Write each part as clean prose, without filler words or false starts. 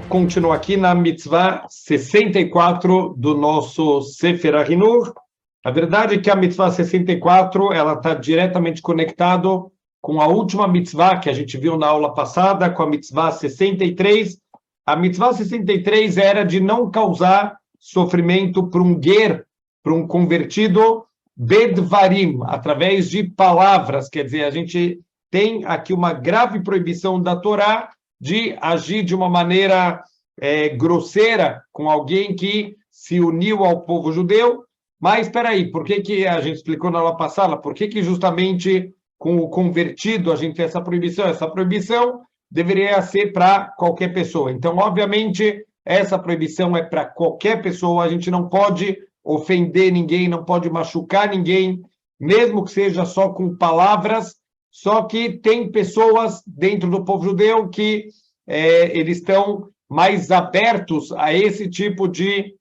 continuar aqui na mitzvah 64 do nosso Sefer HaHinur. A verdade é que a mitzvah 64 ela está diretamente conectado com a última mitzvah que a gente viu na aula passada, com a mitzvah 63. A mitzvah 63 era de não causar sofrimento para um ger, para um convertido, bedvarim, através de palavras. Quer dizer, a gente tem aqui uma grave proibição da Torá de agir de uma maneira grosseira com alguém que se uniu ao povo judeu. Mas espera aí, por que a gente explicou na aula passada? Por que justamente com o convertido a gente tem essa proibição? Essa proibição deveria ser para qualquer pessoa. Então, obviamente, essa proibição é para qualquer pessoa. A gente não pode ofender ninguém, não pode machucar ninguém, mesmo que seja só com palavras. Só que tem pessoas dentro do povo judeu que eles estão mais abertos a esse tipo de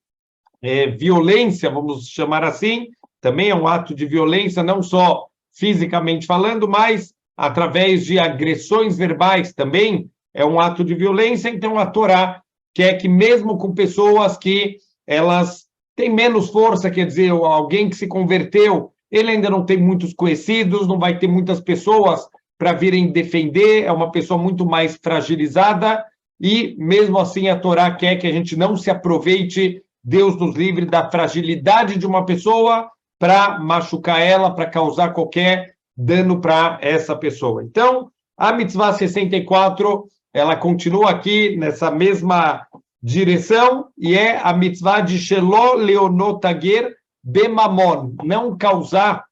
violência, vamos chamar assim. Também é um ato de violência, não só fisicamente falando, mas através de agressões verbais também é um ato de violência. Então a Torá quer que mesmo com pessoas que elas têm menos força, quer dizer, alguém que se converteu, ele ainda não tem muitos conhecidos, não vai ter muitas pessoas para virem defender, é uma pessoa muito mais fragilizada, e mesmo assim a Torá quer que a gente não se aproveite, Deus nos livre, da fragilidade de uma pessoa para machucar ela, para causar qualquer dano para essa pessoa. Então, a mitzvah 64, ela continua aqui nessa mesma direção, e é a mitzvah de Shelo Leonotager Bemamon, não causar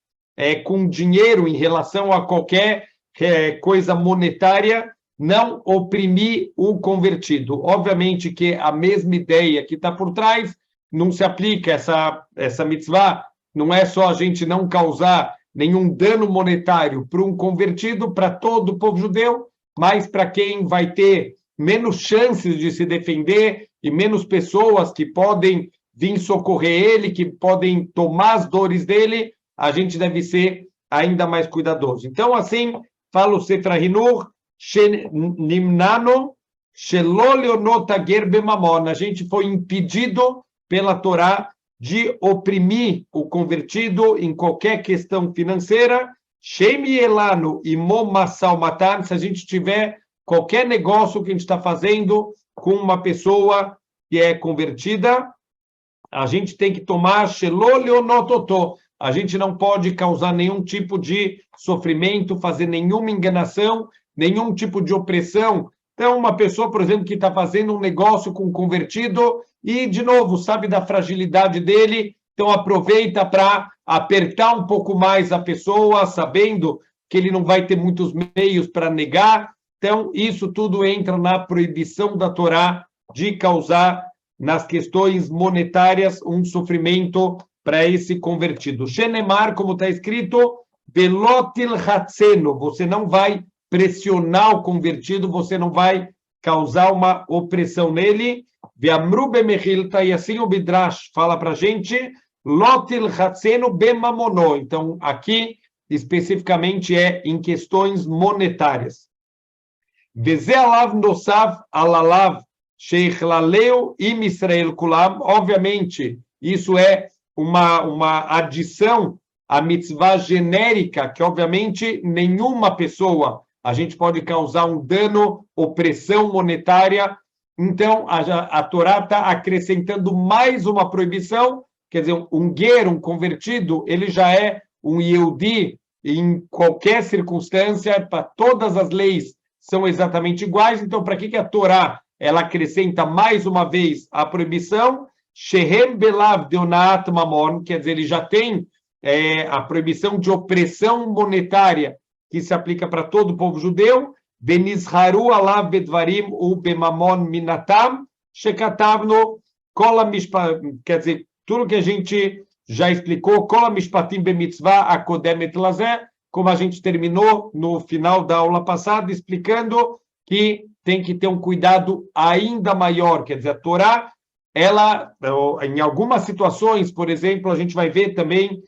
com dinheiro em relação a qualquer coisa monetária, não oprimir o convertido. Obviamente que a mesma ideia que está por trás não se aplica, essa mitzvah não é só a gente não causar nenhum dano monetário para um convertido, para todo o povo judeu, mas para quem vai ter menos chances de se defender e menos pessoas que podem vir socorrer ele, que podem tomar as dores dele, a gente deve ser ainda mais cuidadoso. Então, assim, fala o Sefer HaHinur, Nimnano Shelo Leonotager Bemamon. A gente foi impedido pela Torá de oprimir o convertido em qualquer questão financeira. Shemi Elano e Momassal Matan, se a gente tiver qualquer negócio que a gente está fazendo com uma pessoa que é convertida, a gente tem que tomar Shelo Leonototo. A gente não pode causar nenhum tipo de sofrimento, fazer nenhuma enganação, nenhum tipo de opressão. Então, uma pessoa, por exemplo, que está fazendo um negócio com um convertido e, de novo, sabe da fragilidade dele, então aproveita para apertar um pouco mais a pessoa, sabendo que ele não vai ter muitos meios para negar. Então, isso tudo entra na proibição da Torá de causar, nas questões monetárias, um sofrimento para esse convertido. Shenemar, como está escrito, Belotil Hatzeno, você não vai pressionar o convertido, você não vai causar uma opressão nele. Ve'amru bemechilta, e assim o Midrash fala para a gente, Lotil Hatzeno bemamono. Então, aqui, especificamente, é em questões monetárias. Veze alav nosav alalav sheichlалeu im Israel kulam. Obviamente, isso é uma adição à mitzvah genérica, que obviamente nenhuma pessoa a gente pode causar um dano, opressão monetária. Então, a Torá está acrescentando mais uma proibição, quer dizer, um ger, um convertido, ele já é um Yehudi em qualquer circunstância, para todas as leis são exatamente iguais. Então, para que a Torá ela acrescenta mais uma vez a proibição? Shehem belav deonaat mamon, quer dizer, ele já tem a proibição de opressão monetária, que se aplica para todo o povo judeu. Benizharu alav bedvarim u bemamon minatam, shekatavno kol mishpatim, quer dizer, tudo que a gente já explicou, kol mishpatim bemitzvah akodemet lazeh, como a gente terminou no final da aula passada, explicando que tem que ter um cuidado ainda maior, quer dizer, a Torá, ela, em algumas situações, por exemplo, a gente vai ver também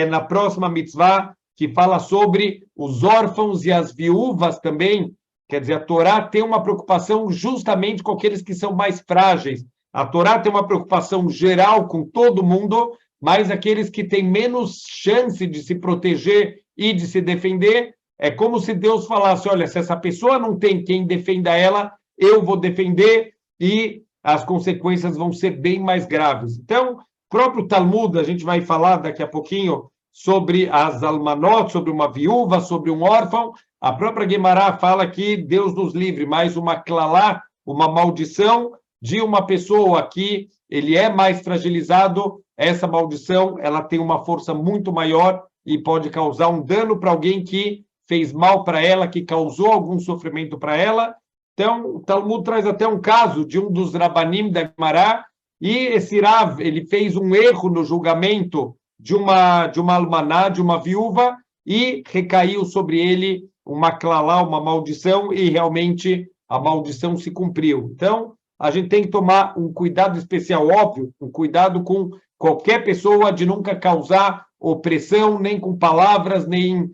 na próxima mitzvah, que fala sobre os órfãos e as viúvas também, Quer dizer, a Torá tem uma preocupação justamente com aqueles que são mais frágeis. A Torá tem uma preocupação geral com todo mundo, mas aqueles que têm menos chance de se proteger e de se defender, é como se Deus falasse, olha, se essa pessoa não tem quem defenda ela, eu vou defender e as consequências vão ser bem mais graves. Então, próprio Talmud, a gente vai falar daqui a pouquinho sobre as almanot, sobre uma viúva, sobre um órfão. A própria Guemará fala que Deus nos livre, mais uma clalá, uma maldição de uma pessoa que ele é mais fragilizado, essa maldição ela tem uma força muito maior e pode causar um dano para alguém que fez mal para ela, que causou algum sofrimento para ela. Então, o Talmud traz até um caso de um dos Rabanim da Guemará, e esse Rav, ele fez um erro no julgamento de uma almaná, de uma viúva, e recaiu sobre ele uma clalá, uma maldição, e realmente a maldição se cumpriu. Então, a gente tem que tomar um cuidado especial, óbvio, um cuidado com qualquer pessoa de nunca causar opressão, nem com palavras, nem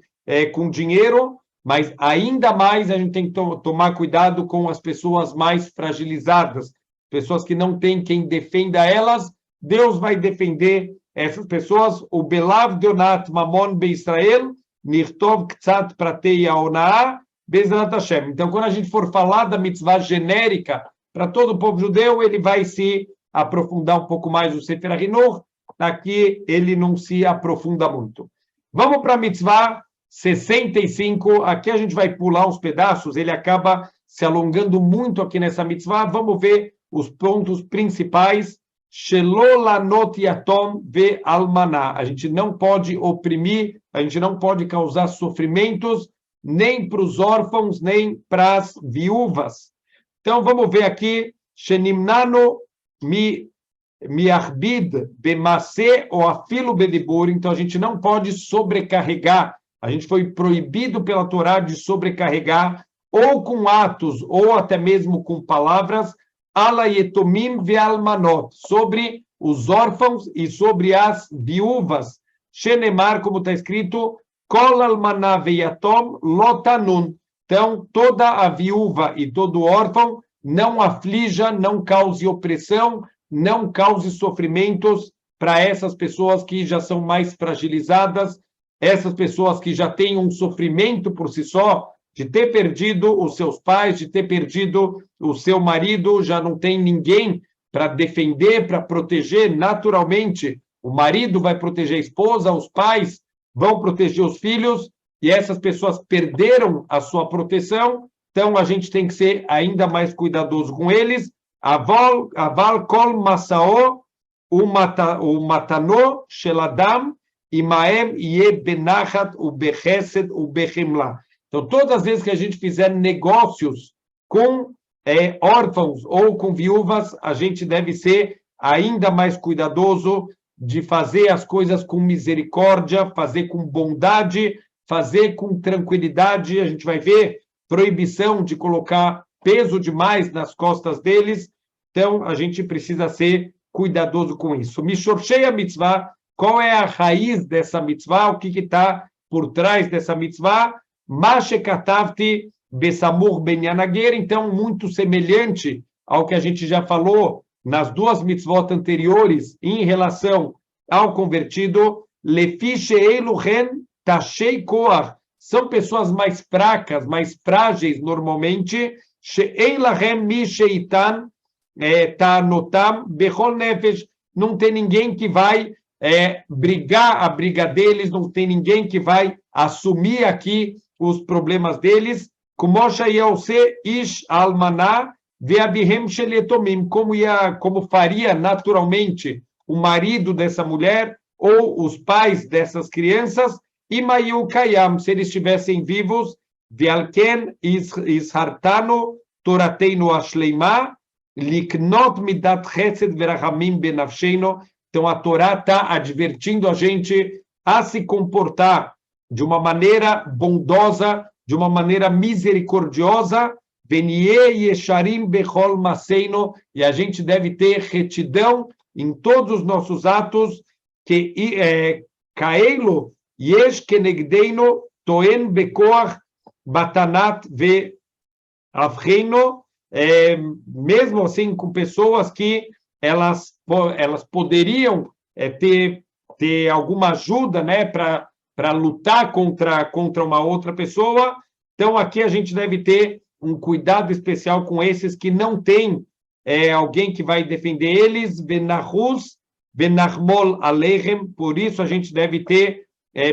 com dinheiro, mas ainda mais a gente tem que tomar cuidado com as pessoas mais fragilizadas, pessoas que não têm quem defenda elas. Deus vai defender essas pessoas. O Belav Donat Mamon Be Israel, Nirtov Ktsat Pratei Aonaa, Bezrat Hashem. Então, quando a gente for falar da mitzvah genérica para todo o povo judeu, ele vai se aprofundar um pouco mais no Sefer HaChinuch. Aqui ele não se aprofunda muito. Vamos para a mitzvah 65. Aqui a gente vai pular uns pedaços, ele acaba se alongando muito aqui nessa mitzvah. Vamos ver os pontos principais. Shelolanot yatom ve almaná. A gente não pode oprimir, a gente não pode causar sofrimentos, nem para os órfãos, nem para as viúvas. Então, vamos ver aqui. Shenimnano miarbid bemase ou afilo bedibur. Então, a gente não pode sobrecarregar. A gente foi proibido pela Torá de sobrecarregar, ou com atos, ou até mesmo com palavras, ala yetomim ve'almanot, sobre os órfãos e sobre as viúvas. Shenemar, como está escrito, kol almaná ve'yatom lotanun. Então, toda a viúva e todo órfão, não aflija, não cause opressão, não cause sofrimentos para essas pessoas que já são mais fragilizadas, essas pessoas que já têm um sofrimento por si só, de ter perdido os seus pais, de ter perdido o seu marido, já não tem ninguém para defender, para proteger. Naturalmente, o marido vai proteger a esposa, os pais vão proteger os filhos, e essas pessoas perderam a sua proteção, então a gente tem que ser ainda mais cuidadoso com eles. Aval kol masao o matano sheladam imaem ie benachat u bechesed u bechemla. Então, todas as vezes que a gente fizer negócios com órfãos ou com viúvas, a gente deve ser ainda mais cuidadoso de fazer as coisas com misericórdia, fazer com bondade, fazer com tranquilidade. A gente vai ver proibição de colocar peso demais nas costas deles. Então, a gente precisa ser cuidadoso com isso. Mishorshei a mitzvah, qual é a raiz dessa mitzvah? O que está por trás dessa mitzvah? Mashekatavti besamur ben yanager. Então, muito semelhante ao que a gente já falou nas duas mitzvot anteriores em relação ao convertido. Lefi she'elu ren tashei koach. São pessoas mais fracas, mais frágeis normalmente. She'en lahem mi sheitan ta'anotam bechol nefesh. Não tem ninguém que vai brigar a briga deles, não tem ninguém que vai assumir aqui os problemas deles. Como ish almaná ve'abihem sheletomim, como faria naturalmente o marido dessa mulher ou os pais dessas crianças. Imayu kayam, se eles estivessem vivos, ve'alken ishartanu torateinu ashleimah liknot midat chesed verachamim benafsheino. Então, a Torá está advertindo a gente a se comportar de uma maneira bondosa, de uma maneira misericordiosa, venie yesharim bechol maseino, e a gente deve ter retidão em todos os nossos atos, que kaelo yesh kenegdeino toen bekoach batanat ve Avreino, mesmo assim com pessoas que elas poderiam ter alguma ajuda, né, para lutar contra uma outra pessoa. Então, aqui a gente deve ter um cuidado especial com esses que não têm alguém que vai defender eles, Benahus, Benahmol Aleichem, por isso a gente deve ter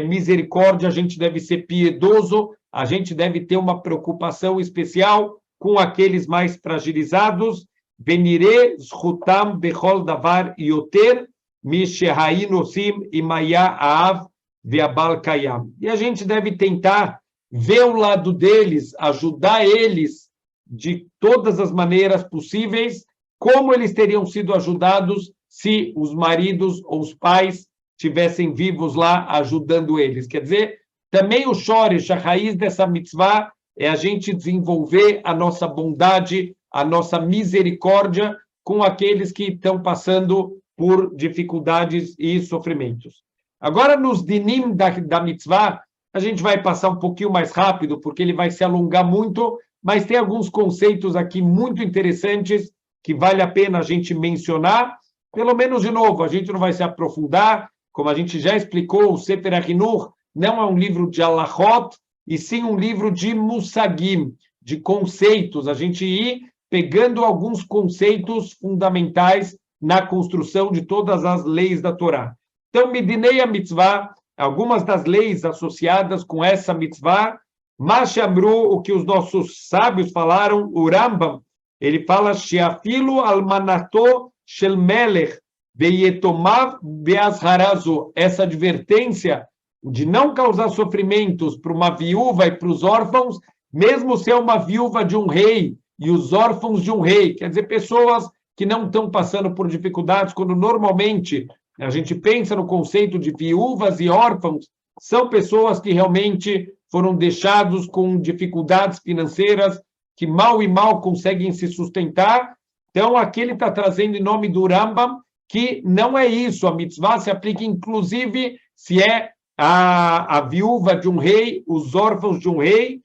misericórdia, a gente deve ser piedoso, a gente deve ter uma preocupação especial com aqueles mais fragilizados, Benire Zhutam Bechol Davar Yoter, Mishehain Osim Imaya Aav Veabal Kayam. E a gente deve tentar ver o lado deles, ajudar eles de todas as maneiras possíveis, como eles teriam sido ajudados se os maridos ou os pais tivessem vivos lá ajudando eles. Quer dizer, também o shoresh, a raiz dessa mitzvah, é a gente desenvolver a nossa bondade, a nossa misericórdia com aqueles que estão passando por dificuldades e sofrimentos. Agora, nos dinim da mitzvah, a gente vai passar um pouquinho mais rápido, porque ele vai se alongar muito, mas tem alguns conceitos aqui muito interessantes que vale a pena a gente mencionar. Pelo menos, de novo, a gente não vai se aprofundar, como a gente já explicou, o Sefer HaChinuch não é um livro de alachot, e sim um livro de musagim, de conceitos, a gente ir pegando alguns conceitos fundamentais na construção de todas as leis da Torá. Então, Midinei a mitzvah, algumas das leis associadas com essa mitzvah, Mashamru, o que os nossos sábios falaram, o Rambam, ele fala, Sheafilu almanato shel melech veyetomav beazharazu, essa advertência de não causar sofrimentos para uma viúva e para os órfãos, mesmo se é uma viúva de um rei e os órfãos de um rei, quer dizer, pessoas que não estão passando por dificuldades, quando normalmente a gente pensa no conceito de viúvas e órfãos, são pessoas que realmente foram deixados com dificuldades financeiras, que mal e mal conseguem se sustentar. Então, aqui ele está trazendo em nome do Rambam que não é isso, a mitzvah se aplica inclusive se é a viúva de um rei, os órfãos de um rei,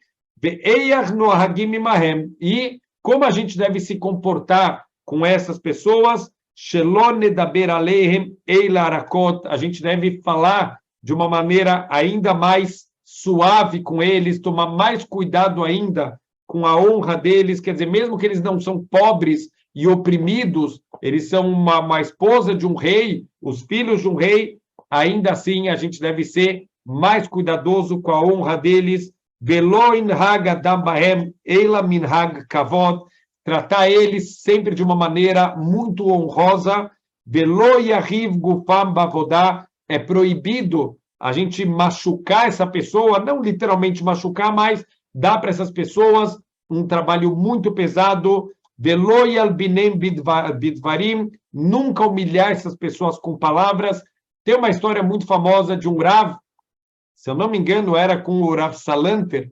e como a gente deve se comportar com essas pessoas, a gente deve falar de uma maneira ainda mais suave com eles, tomar mais cuidado ainda com a honra deles, quer dizer, mesmo que eles não são pobres e oprimidos, eles são uma esposa de um rei, os filhos de um rei, ainda assim a gente deve ser mais cuidadoso com a honra deles, tratar eles sempre de uma maneira muito honrosa, é proibido a gente machucar essa pessoa, não literalmente machucar, mas dar para essas pessoas um trabalho muito pesado, nunca humilhar essas pessoas com palavras. Tem uma história muito famosa de um Rav, se eu não me engano, era com o Rav Salanter,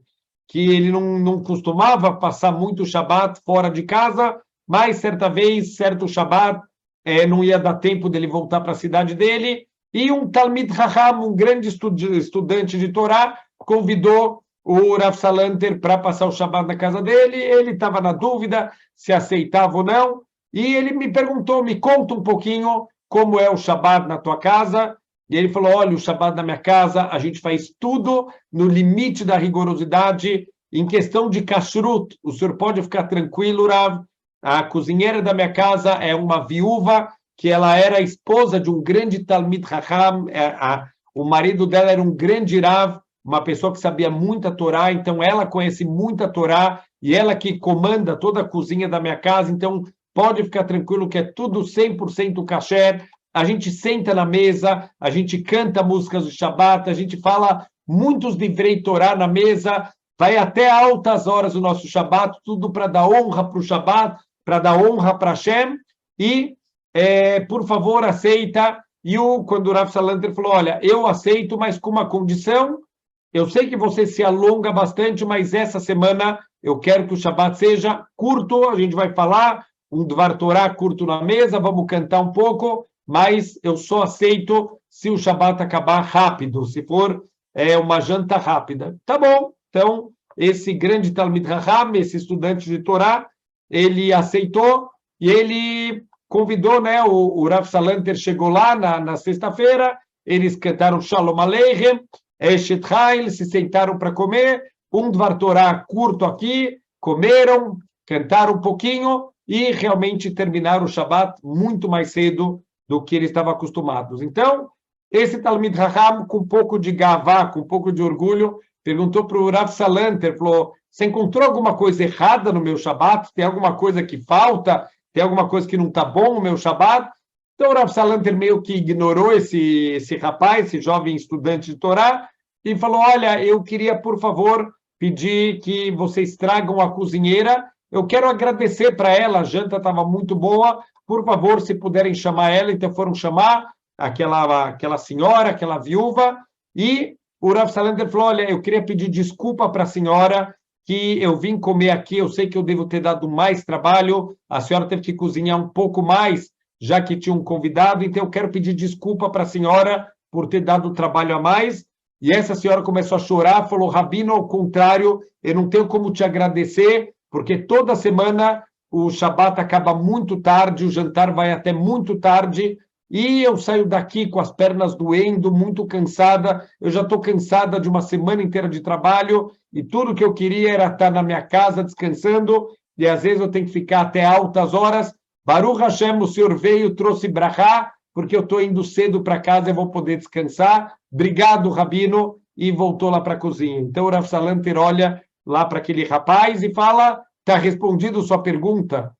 que ele não costumava passar muito Shabat fora de casa, mas certa vez, certo Shabat, não ia dar tempo dele voltar para a cidade dele, e um Talmid Chacham, um grande estudante de Torá, convidou o Rav Salanter para passar o Shabat na casa dele. Ele estava na dúvida se aceitava ou não, e ele me perguntou, me conta um pouquinho como é o Shabat na tua casa. E ele falou, olha, o Shabat na minha casa, a gente faz tudo no limite da rigorosidade. Em questão de kashrut, o senhor pode ficar tranquilo, Rav, a cozinheira da minha casa é uma viúva, que ela era esposa de um grande Talmid Chacham, o marido dela era um grande Rav, uma pessoa que sabia muita Torá, então ela conhece muita Torá, e ela que comanda toda a cozinha da minha casa, então pode ficar tranquilo que é tudo 100% kasher. A gente senta na mesa, a gente canta músicas do Shabat, a gente fala muitos divrei Torá na mesa, vai até altas horas do nosso Shabat, tudo para dar honra para o Shabat, para dar honra para Hashem, e, por favor, aceita. E quando o Rav Salanter falou, olha, eu aceito, mas com uma condição, eu sei que você se alonga bastante, mas essa semana eu quero que o Shabat seja curto, a gente vai falar um Dvar Torá curto na mesa, vamos cantar um pouco, mas eu só aceito se o Shabat acabar rápido, se for uma janta rápida. Tá bom, então esse grande Talmid Raham, esse estudante de Torá, ele aceitou e ele convidou, né, o Rav Salanter chegou lá na sexta-feira, eles cantaram Shalom Aleichem, Eshet Chayil, se sentaram para comer, Dvar Torá curto aqui, comeram, cantaram um pouquinho e realmente terminaram o Shabat muito mais cedo do que eles estavam acostumados. Então, esse Talmid Raham, com um pouco de gavá, com um pouco de orgulho, perguntou para o Rav Salanter, falou, você encontrou alguma coisa errada no meu Shabat? Tem alguma coisa que falta? Tem alguma coisa que não está bom no meu Shabat? Então, o Rav Salanter meio que ignorou esse rapaz, esse jovem estudante de Torá, e falou, olha, eu queria, por favor, pedir que vocês tragam a cozinheira, eu quero agradecer para ela, a janta estava muito boa, por favor, se puderem chamar ela, então foram chamar aquela senhora, aquela viúva, e o Rav Salanter falou, olha, eu queria pedir desculpa para a senhora, que eu vim comer aqui, eu sei que eu devo ter dado mais trabalho, a senhora teve que cozinhar um pouco mais, já que tinha um convidado, então eu quero pedir desculpa para a senhora por ter dado trabalho a mais. E essa senhora começou a chorar, falou, Rabino, ao contrário, eu não tenho como te agradecer, porque toda semana o Shabat acaba muito tarde, o jantar vai até muito tarde, e eu saio daqui com as pernas doendo, muito cansada, eu já estou cansada de uma semana inteira de trabalho, e tudo que eu queria era estar na minha casa descansando, e às vezes eu tenho que ficar até altas horas. Baruch Hashem, o senhor veio, trouxe brachá, porque eu estou indo cedo para casa e vou poder descansar. Obrigado, Rabino, e voltou lá para a cozinha. Então o Rav Salanter olha lá para aquele rapaz e fala, está respondido sua pergunta.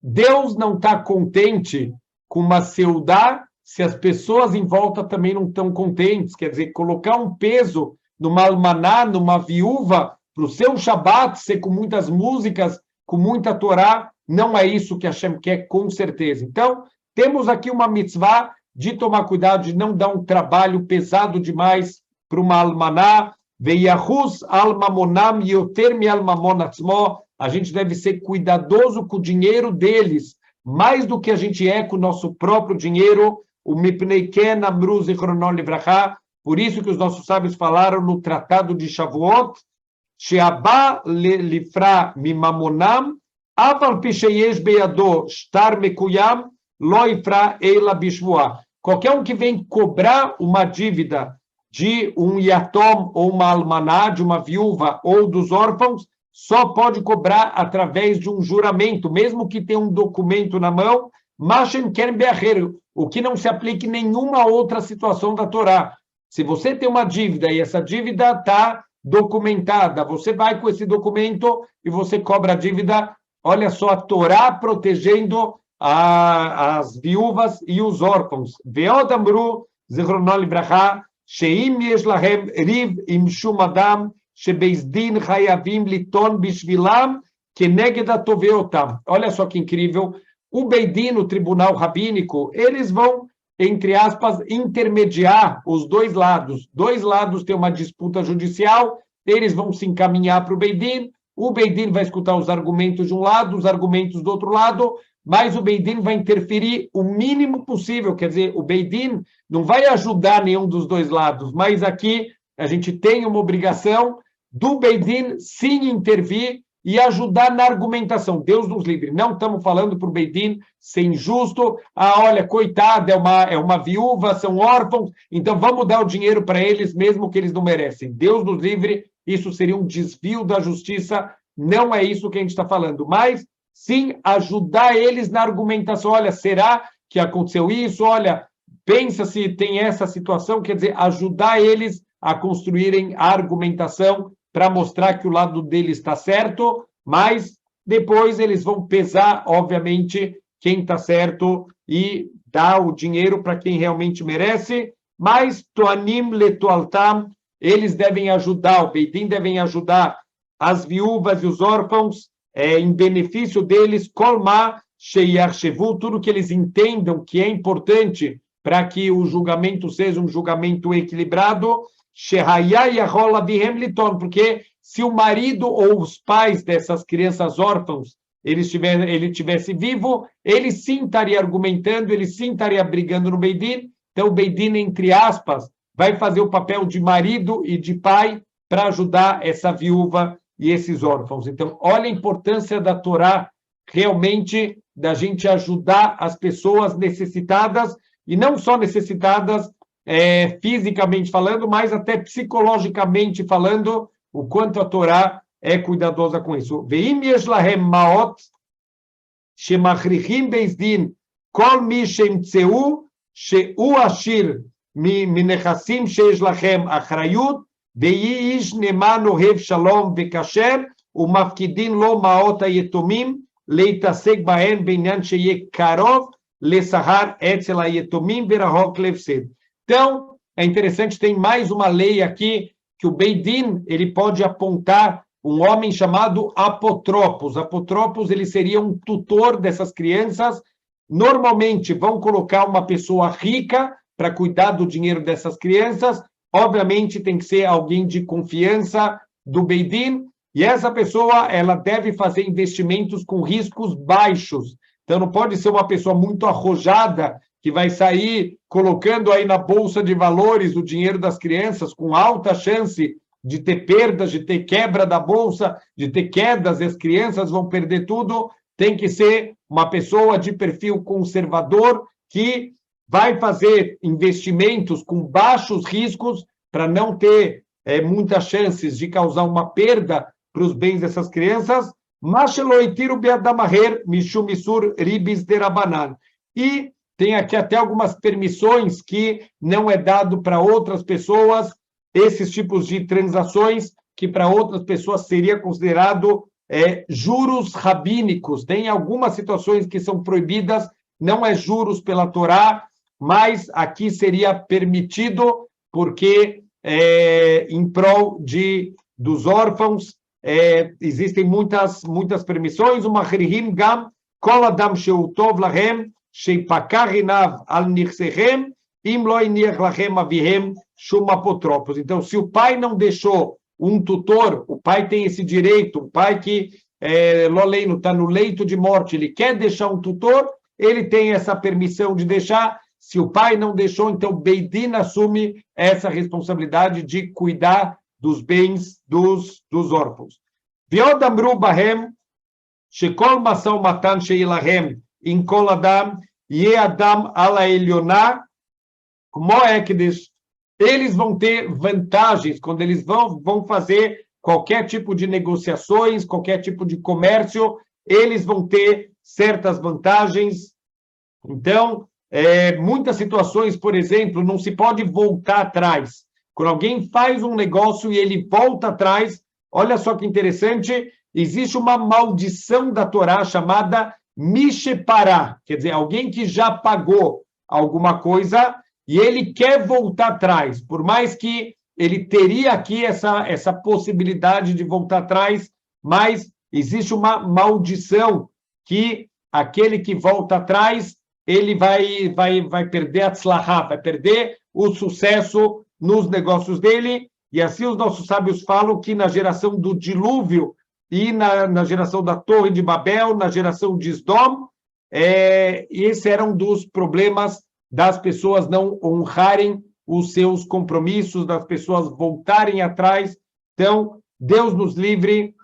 Deus não está contente com uma seudá se as pessoas em volta também não estão contentes. Quer dizer, colocar um peso numa almaná, numa viúva, para o seu Shabat ser com muitas músicas, com muita Torá, não é isso que Hashem quer, com certeza. Então, temos aqui uma mitzvah de tomar cuidado, de não dar um trabalho pesado demais para uma almaná. Veiahus almamonam yoter mi almamon atzmo. A gente deve ser cuidadoso com o dinheiro deles, mais do que a gente é com o nosso próprio dinheiro. O mipnei ken amru zichronon livrachá. Por isso que os nossos sábios falaram no Tratado de Shavuot, she'abá lifra mimamonam, aval pisheyesh beyado shtar mekuyam, lo ifra eila bishvuah. Qualquer um que vem cobrar uma dívida de um yatom ou uma almaná, de uma viúva ou dos órfãos, só pode cobrar através de um juramento, mesmo que tenha um documento na mão, mashen ken be'acher, o que não se aplique em nenhuma outra situação da Torá. Se você tem uma dívida e essa dívida está documentada, você vai com esse documento e você cobra a dívida. Olha só, a Torá protegendo as viúvas e os órfãos. Ve'od amru, zichronon livrachá, she'im yesh lahem riv im shum adam, shebeis din chayavim liton bishvilam, keneged atoveotam. Olha só que incrível. O Beidin, o tribunal rabínico, eles vão, entre aspas, intermediar os dois lados. Dois lados têm uma disputa judicial, eles vão se encaminhar para o Beidin vai escutar os argumentos de um lado, os argumentos do outro lado, mas o Beidin vai interferir o mínimo possível, quer dizer, o Beidin não vai ajudar nenhum dos dois lados, mas aqui a gente tem uma obrigação do Beidin sim intervir e ajudar na argumentação. Deus nos livre. Não estamos falando para o Beidin ser injusto. Ah, olha, coitada, é uma viúva, são órfãos, então vamos dar o dinheiro para eles, mesmo que eles não merecem. Deus nos livre, isso seria um desvio da justiça. Não é isso que a gente está falando, mas sim ajudar eles na argumentação. Olha, será que aconteceu isso? Olha, pensa se tem essa situação. Quer dizer, ajudar eles a construírem a argumentação para mostrar que o lado deles está certo, mas depois eles vão pesar, obviamente, quem está certo e dar o dinheiro para quem realmente merece, mas Toanim letualtam, eles devem ajudar, o Beidin devem ajudar as viúvas e os órfãos em benefício deles, kolma sheyarshevu, tudo que eles entendam que é importante para que o julgamento seja um julgamento equilibrado, porque se o marido ou os pais dessas crianças órfãos ele tivesse vivo, ele sim estaria argumentando, ele sim estaria brigando no Beidin. Então o Beidin, entre aspas, vai fazer o papel de marido e de pai para ajudar essa viúva e esses órfãos. Então, olha a importância da Torá, realmente, da gente ajudar as pessoas necessitadas, e não só necessitadas fisicamente falando, mas até psicologicamente falando, o quanto a Torá é cuidadosa com isso. Veim yesh lahem maot shemachrichim beis din kol mi shemtzeu she'u ashir minechassim sheyesh lachem achrayut ve'i ish neman ohev shalom vekasher umafkidin lo maot hayetomim leitasek bahen beinyan sheyeh karov lesahar etzel hayetomim verahok levsed. Então, é interessante, tem mais uma lei aqui, que o Beit Din, ele pode apontar um homem chamado apotropos. Apotropos, ele seria um tutor dessas crianças. Normalmente, vão colocar uma pessoa rica para cuidar do dinheiro dessas crianças. Obviamente, tem que ser alguém de confiança do Beit Din, e essa pessoa, ela deve fazer investimentos com riscos baixos. Então, não pode ser uma pessoa muito arrojada, que vai sair colocando aí na bolsa de valores o dinheiro das crianças, com alta chance de ter perdas, de ter quebra da bolsa, de ter quedas, e as crianças vão perder tudo. Tem que ser uma pessoa de perfil conservador, que vai fazer investimentos com baixos riscos, para não ter muitas chances de causar uma perda para os bens dessas crianças. E tem aqui até algumas permissões que não é dado para outras pessoas, esses tipos de transações que para outras pessoas seria considerado juros rabínicos. Tem algumas situações que são proibidas, não é juros pela Torá, mas aqui seria permitido, porque em prol dos órfãos existem muitas permissões. Uma hrihim gam kol adam sheu tov lahem sheipakar inav al nichsechem im lo iniach lachem avihem shum apotropos. Então, se o pai não deixou um tutor, o pai tem esse direito, o pai que Loleino está no leito de morte, ele quer deixar um tutor, ele tem essa permissão de deixar. Se o pai não deixou, então Beit Din assume essa responsabilidade de cuidar dos bens dos órfãos. Viod amru bahem shekol masau matan sheilahem in kol adam ye adam ala elioná como ekdesh. Eles vão ter vantagens quando eles vão fazer qualquer tipo de negociações, qualquer tipo de comércio, eles vão ter certas vantagens. Então, muitas situações, por exemplo, não se pode voltar atrás. Quando alguém faz um negócio e ele volta atrás, olha só que interessante, existe uma maldição da Torá chamada Mishepará, quer dizer, alguém que já pagou alguma coisa e ele quer voltar atrás, por mais que ele teria aqui essa possibilidade de voltar atrás, mas existe uma maldição que aquele que volta atrás, ele vai perder a tzlahá, vai perder o sucesso nos negócios dele. E assim os nossos sábios falam que na geração do dilúvio e na geração da Torre de Babel, na geração de Sdom, esse era um dos problemas das pessoas não honrarem os seus compromissos, das pessoas voltarem atrás. Então, Deus nos livre,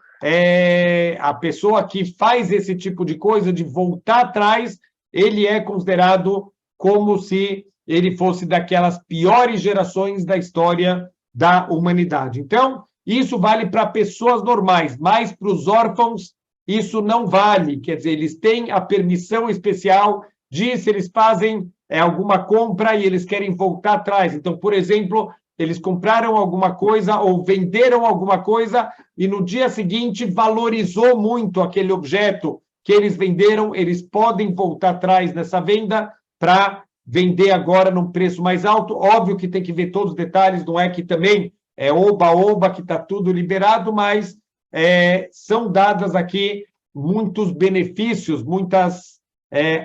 a pessoa que faz esse tipo de coisa, de voltar atrás, ele é considerado como se ele fosse daquelas piores gerações da história da humanidade. Então, isso vale para pessoas normais, mas para os órfãos isso não vale. Quer dizer, eles têm a permissão especial de, se eles fazem alguma compra e eles querem voltar atrás. Então, por exemplo, eles compraram alguma coisa ou venderam alguma coisa e no dia seguinte valorizou muito aquele objeto que eles venderam, eles podem voltar atrás nessa venda para vender agora num preço mais alto. Óbvio que tem que ver todos os detalhes, não é que também é oba-oba, que está tudo liberado, mas são dadas aqui muitos benefícios, muitas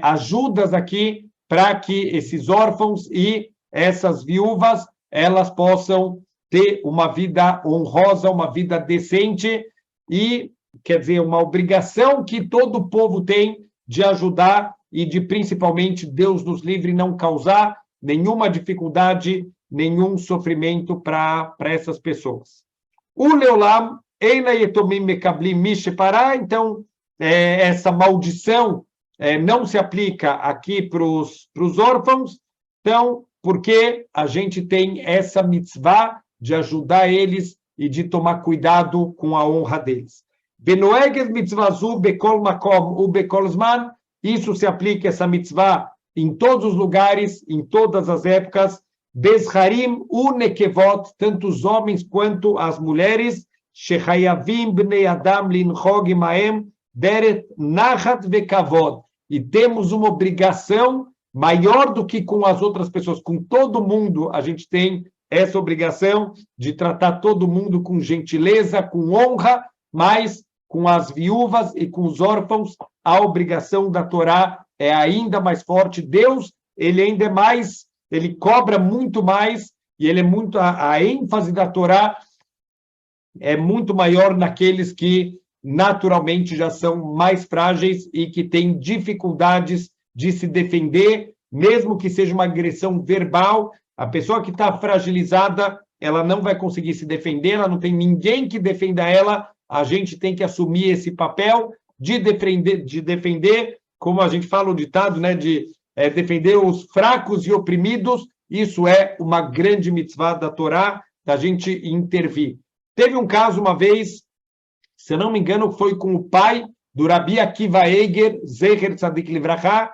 ajudas aqui para que esses órfãos e essas viúvas, elas possam ter uma vida honrosa, uma vida decente e, quer dizer, uma obrigação que todo o povo tem de ajudar e de, principalmente, Deus nos livre, não causar nenhuma dificuldade, nenhum sofrimento para essas pessoas. O Leolam Eina yetomim mekablim mishepará. Então, essa maldição não se aplica aqui para os órfãos. Então, porque a gente tem essa mitzvah de ajudar eles e de tomar cuidado com a honra deles. Benoeged mitzvazu bekol makom u bekol zman. Isso se aplica, essa mitzvah, em todos os lugares, em todas as épocas. Bezharim u nekevot, tanto os homens quanto as mulheres. Shechayavim bnei adam linchog imaem deret nachat vekavod. E temos uma obrigação maior do que com as outras pessoas, com todo mundo, a gente tem essa obrigação de tratar todo mundo com gentileza, com honra, mas com as viúvas e com os órfãos, a obrigação da Torá é ainda mais forte. Deus, ele ainda é mais, ele cobra muito mais, e ele é muito, a ênfase da Torá é muito maior naqueles que naturalmente já são mais frágeis e que têm dificuldades de se defender, mesmo que seja uma agressão verbal. A pessoa que está fragilizada, ela não vai conseguir se defender, ela não tem ninguém que defenda ela. A gente tem que assumir esse papel de defender, como a gente fala o ditado, né, de defender os fracos e oprimidos. Isso é uma grande mitzvah da Torá, da gente intervir. Teve um caso uma vez, se eu não me engano, foi com o pai do Rabi Akiva Eiger, Zecher Tzadik Livrachá.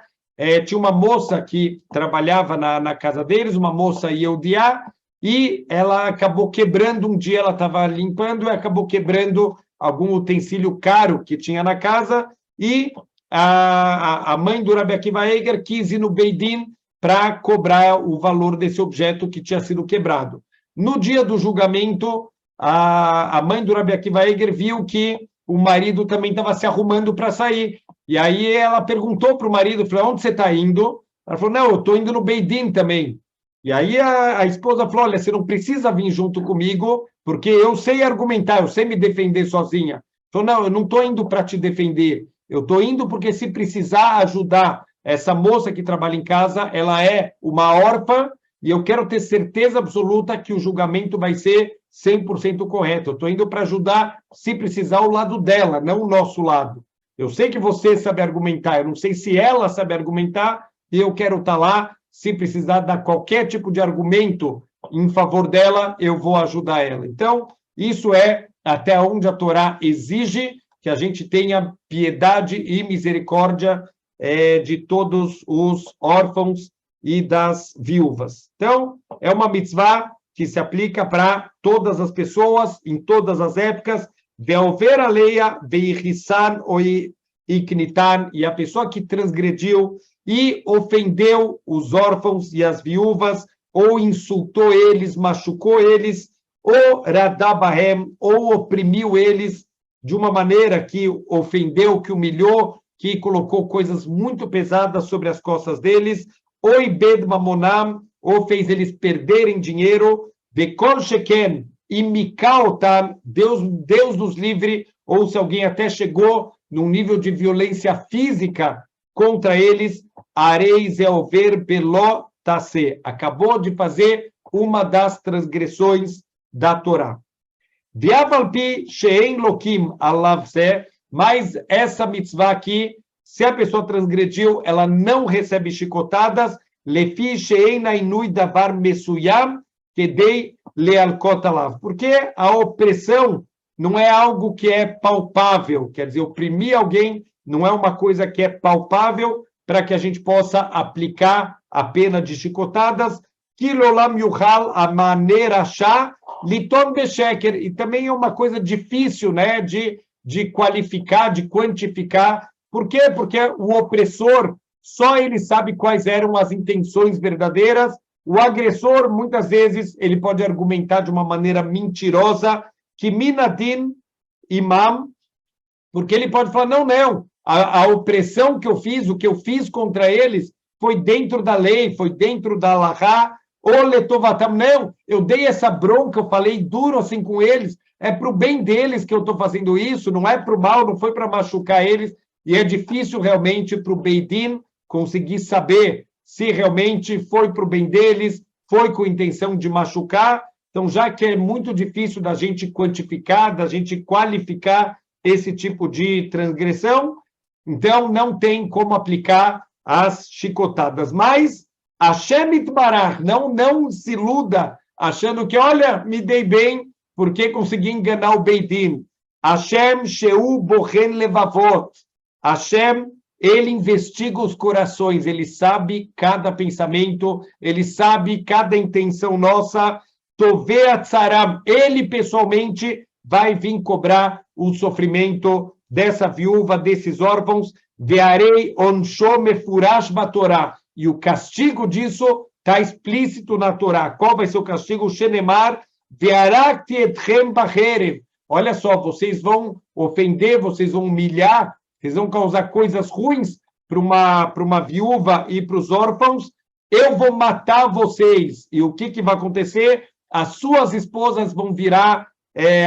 Tinha uma moça que trabalhava na casa deles, uma moça Yehudiá, e ela acabou quebrando, um dia ela estava limpando e acabou quebrando algum utensílio caro que tinha na casa, e a mãe do Rabi Akiva Eiger quis ir no Beidin para cobrar o valor desse objeto que tinha sido quebrado. No dia do julgamento, a mãe do Rabi Akiva Eiger viu que o marido também estava se arrumando para sair. E aí ela perguntou para o marido, falou, onde você está indo? Ela falou, não, eu estou indo no Beidin também. E aí a esposa falou, olha, você não precisa vir junto comigo, porque eu sei argumentar, eu sei me defender sozinha. Falou, não, eu não estou indo para te defender, eu estou indo porque se precisar ajudar essa moça que trabalha em casa, ela é uma órfã, e eu quero ter certeza absoluta que o julgamento vai ser 100% correto. Eu estou indo para ajudar, se precisar, o lado dela, não o nosso lado. Eu sei que você sabe argumentar, eu não sei se ela sabe argumentar, e eu quero estar lá, se precisar dar qualquer tipo de argumento em favor dela, eu vou ajudar ela. Então, isso é até onde a Torá exige que a gente tenha piedade e misericórdia de todos os órfãos e das viúvas. Então, é uma mitzvah que se aplica para todas as pessoas, em todas as épocas. Ve'over aleia ve'ichissan ou iknitan, e a pessoa que transgrediu e ofendeu os órfãos e as viúvas, ou insultou eles, machucou eles, ou radabahem, ou oprimiu eles de uma maneira que ofendeu, que humilhou, que colocou coisas muito pesadas sobre as costas deles, ou ibed mamonam, ou fez eles perderem dinheiro, bekol sheken, e mikaotam, Deus nos livre, ou se alguém até chegou num nível de violência física contra eles, areis eover beló tase, acabou de fazer uma das transgressões da Torá. Viavalpi she'en lokim alavze, mas essa mitzvah aqui, se a pessoa transgrediu, ela não recebe chicotadas, lefi she'en ainui davar mesuyam, kedei lealkot alav, porque a opressão não é algo que é palpável, quer dizer, oprimir alguém não é uma coisa que é palpável para que a gente possa aplicar a pena de chicotadas, kilolam yuchal a maneira chá, litom besheker, e também é uma coisa difícil, né, de qualificar, de quantificar. Por quê? Porque o opressor, só ele sabe quais eram as intenções verdadeiras. O agressor, muitas vezes, ele pode argumentar de uma maneira mentirosa, que minadin imam, porque ele pode falar, não, a opressão que eu fiz, o que eu fiz contra eles, foi dentro da lei, foi dentro da Allahá, ou letovatam, não, eu dei essa bronca, eu falei duro assim com eles, é para o bem deles que eu estou fazendo isso, não é para o mal, não foi para machucar eles, e é difícil realmente para o Beidin conseguir saber se realmente foi para o bem deles, foi com intenção de machucar. Então, já que é muito difícil da gente quantificar, da gente qualificar esse tipo de transgressão, então não tem como aplicar as chicotadas. Mas Hashem Itbarach, não se iluda achando que, olha, me dei bem porque consegui enganar o Beit Din. Hashem Sheu Bochen Levavot. Hashem, ele investiga os corações, ele sabe cada pensamento, ele sabe cada intenção nossa. Tovei Tzaram, ele pessoalmente vai vir cobrar o sofrimento dessa viúva, desses órfãos. Vearei onsho mefurash batorá. E o castigo disso está explícito na Torá. Qual vai ser o castigo? Shenemar, vearakti etchem bacherev. Olha só, vocês vão ofender, vocês vão humilhar, vocês vão causar coisas ruins para uma viúva e para os órfãos. Eu vou matar vocês. E o que vai acontecer? As suas esposas vão virar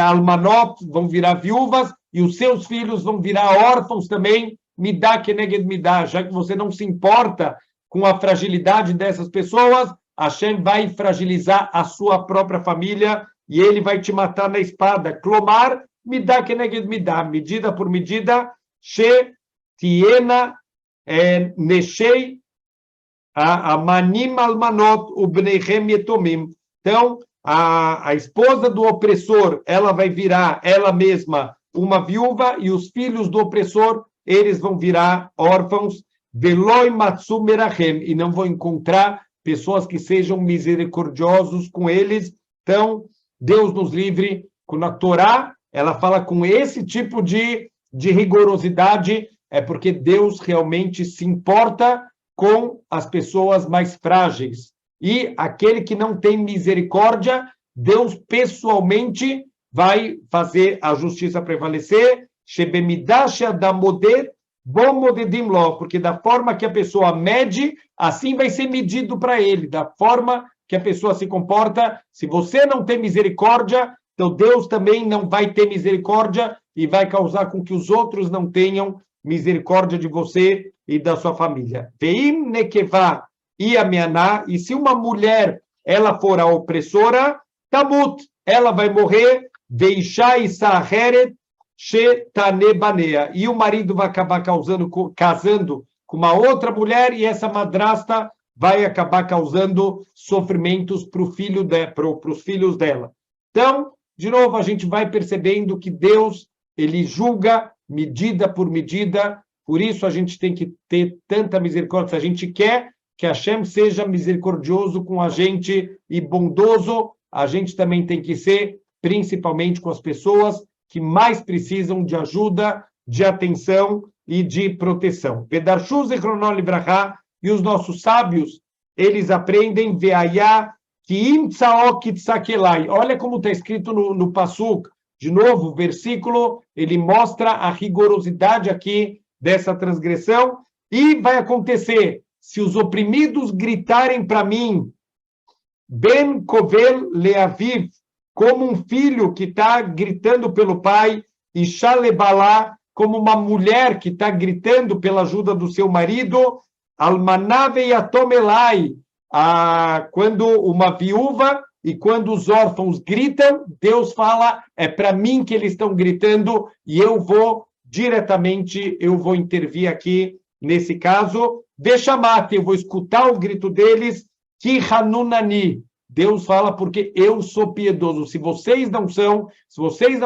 almanot, vão virar viúvas, e os seus filhos vão virar órfãos também. Me dá keneged me dá, já que você não se importa com a fragilidade dessas pessoas, Hashem vai fragilizar a sua própria família e ele vai te matar na espada. Clomar, me dá keneged me dá, medida por medida, she tiena neshei amanim almanot ubneichem yetomim. Então, a esposa do opressor, ela vai virar ela mesma uma viúva, e os filhos do opressor, eles vão virar órfãos. Veloi matsu merachem, e não vão encontrar pessoas que sejam misericordiosos com eles. Então, Deus nos livre. Quando a Torá, ela fala com esse tipo de rigorosidade, é porque Deus realmente se importa com as pessoas mais frágeis. E aquele que não tem misericórdia, Deus pessoalmente vai fazer a justiça prevalecer. Porque da forma que a pessoa mede, assim vai ser medido para ele. Da forma que a pessoa se comporta, se você não tem misericórdia, então Deus também não vai ter misericórdia e vai causar com que os outros não tenham misericórdia de você e da sua família. Veim nekevá iamianá, e se uma mulher ela for a opressora, tamut, ela vai morrer. Veishá isaheret shetanebanea, e o marido vai acabar casando com uma outra mulher, e essa madrasta vai acabar causando sofrimentos para os filhos dela. Então, de novo, a gente vai percebendo que Deus, ele julga medida por medida, por isso a gente tem que ter tanta misericórdia. Se a gente quer que Hashem seja misericordioso com a gente e bondoso, a gente também tem que ser, principalmente com as pessoas que mais precisam de ajuda, de atenção e de proteção. Pedarshu zichrono livrachá, e os nossos sábios, eles aprendem veayá kiim tsaok tsakelai. Olha como está escrito no Pasuk. De novo, o versículo, ele mostra a rigorosidade aqui dessa transgressão, e vai acontecer, se os oprimidos gritarem para mim, ben kovel leaviv, como um filho que está gritando pelo pai, e shalebalá, como uma mulher que está gritando pela ajuda do seu marido, almanave yatomelai, quando uma viúva e quando os órfãos gritam, Deus fala, é para mim que eles estão gritando, e eu vou intervir aqui nesse caso. Deixamate, eu vou escutar o grito deles, que hanunani. Deus fala, porque eu sou piedoso. Se vocês não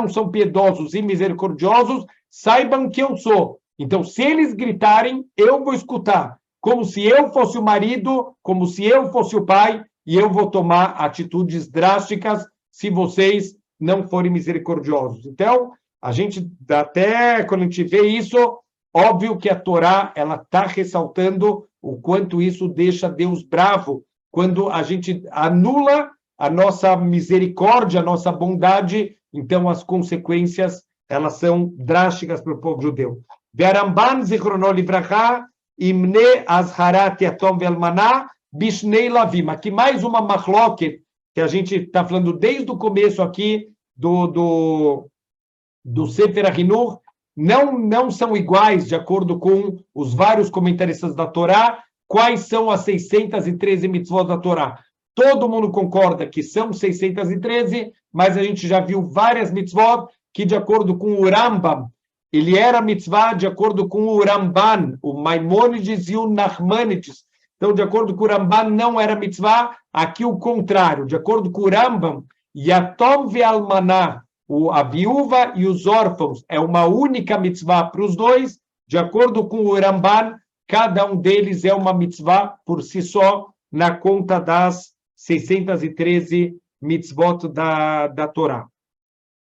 são piedosos e misericordiosos, saibam que eu sou. Então, se eles gritarem, eu vou escutar, como se eu fosse o marido, como se eu fosse o pai, e eu vou tomar atitudes drásticas se vocês não forem misericordiosos. Então, a gente, até quando a gente vê isso, óbvio que a Torá, ela está ressaltando o quanto isso deixa Deus bravo, quando a gente anula a nossa misericórdia, a nossa bondade, então as consequências, elas são drásticas para o povo judeu. Ve'aramban zichrono livrachá, imne azharat yatom ve'almaná, bishnei lavim. Aqui mais uma machloket, que a gente está falando desde o começo aqui do Sefer HaChinuch, não são iguais, de acordo com os vários comentaristas da Torá, quais são as 613 mitzvot da Torá. todo mundo concorda que são 613, mas a gente já viu várias mitzvot que, de acordo com o Rambam, ele era mitzvah de acordo com o Ramban, o Maimônides e o Nachmanides. Então, de acordo com o Ramban, não era mitzvah. Aqui o contrário, de acordo com o Rambam, Yatom ve'almaná, a viúva e os órfãos, é uma única mitzvah para os dois. De acordo com o Ramban, cada um deles é uma mitzvah por si só, na conta das 613 mitzvot da Torá.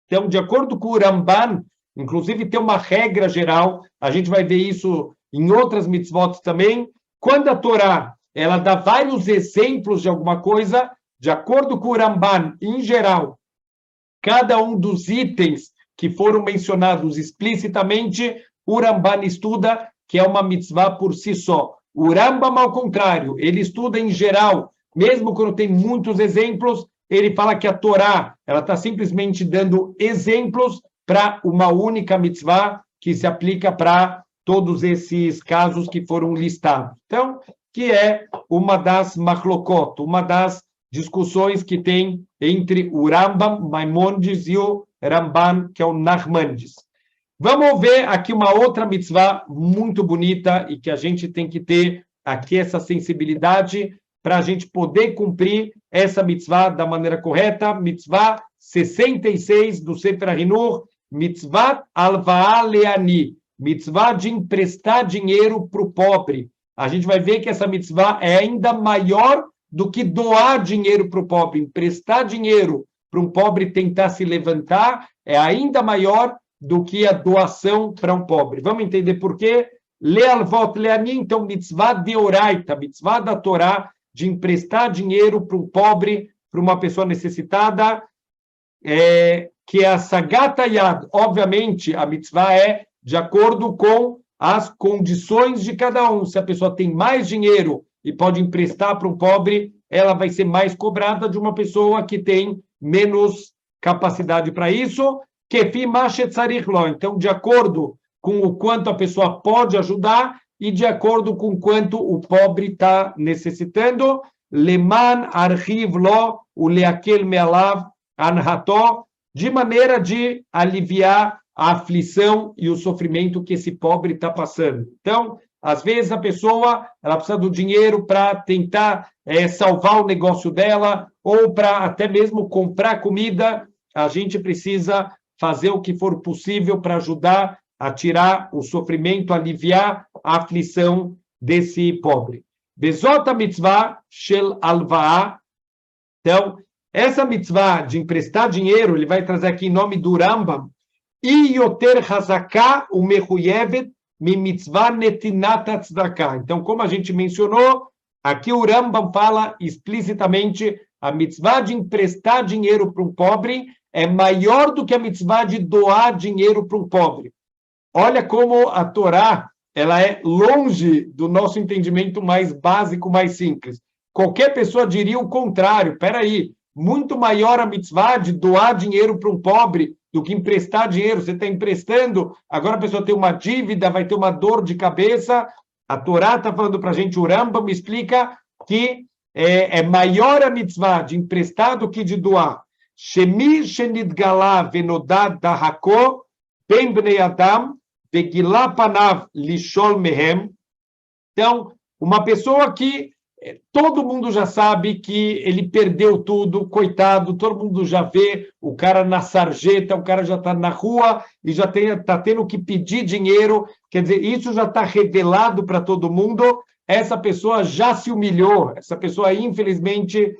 Então, de acordo com o Ramban, inclusive tem uma regra geral, a gente vai ver isso em outras mitzvot também, quando a Torá ela dá vários exemplos de alguma coisa, de acordo com o Ramban, em geral, cada um dos itens que foram mencionados explicitamente, o Ramban estuda que é uma mitzvah por si só. O Rambam, ao contrário, ele estuda em geral, mesmo quando tem muitos exemplos, ele fala que a Torá ela está simplesmente dando exemplos para uma única mitzvah que se aplica para todos esses casos que foram listados. Então, que é uma das machlokot, uma das discussões que tem entre o Rambam, Maimônides e o Ramban, que é o Nachmanides. Vamos ver aqui uma outra mitzvah muito bonita e que a gente tem que ter aqui essa sensibilidade para a gente poder cumprir essa mitzvah da maneira correta. Mitzvah 66 do Sefer HaHinur, mitzvah alva'a le'ani, mitzvah de emprestar dinheiro para o pobre. A gente vai ver que essa mitzvah é ainda maior do que doar dinheiro para o pobre. Emprestar dinheiro para um pobre tentar se levantar é ainda maior do que a doação para um pobre. Vamos entender por quê? Le'alvot le'ani, então, mitzvah deoraita, mitzvah da Torá, de emprestar dinheiro para um pobre, para uma pessoa necessitada, que é a sagata yad. Obviamente, a mitzvah é de acordo com as condições de cada um. Se a pessoa tem mais dinheiro e pode emprestar para um pobre, ela vai ser mais cobrada de uma pessoa que tem menos capacidade para isso. Então, de acordo com o quanto a pessoa pode ajudar e de acordo com quanto o pobre está necessitando, leman archiv lo uleakel me'alav anhato, de maneira de aliviar a aflição e o sofrimento que esse pobre está passando. Então, às vezes a pessoa ela precisa do dinheiro para tentar salvar o negócio dela ou para até mesmo comprar comida. A gente precisa fazer o que for possível para ajudar a tirar o sofrimento, aliviar a aflição desse pobre. Bezot mitzvah shel alva'a. Então, essa mitzvah de emprestar dinheiro, ele vai trazer aqui em nome do Rambam, I yoter hazaká umechuyevet mi mitzvah netinat tzedakah. Então, como a gente mencionou, aqui o Rambam fala explicitamente a mitzvah de emprestar dinheiro para um pobre é maior do que a mitzvah de doar dinheiro para um pobre. Olha como a Torá ela é longe do nosso entendimento mais básico, mais simples. Qualquer pessoa diria o contrário. Espera aí, muito maior a mitzvah de doar dinheiro para um pobre do que emprestar dinheiro. Você está emprestando, agora a pessoa tem uma dívida, vai ter uma dor de cabeça. A Torá está falando para a gente, o Rambam me explica que é maior a mitzvah de emprestar do que de doar. Shemi shenidgala venodad dahako ben bnei adam begilá panav lishol mehem. Então, uma pessoa que todo mundo já sabe que ele perdeu tudo, coitado, todo mundo já vê o cara na sarjeta, o cara já está na rua e já está tendo que pedir dinheiro, quer dizer, isso já está revelado para todo mundo, essa pessoa já se humilhou, essa pessoa, infelizmente,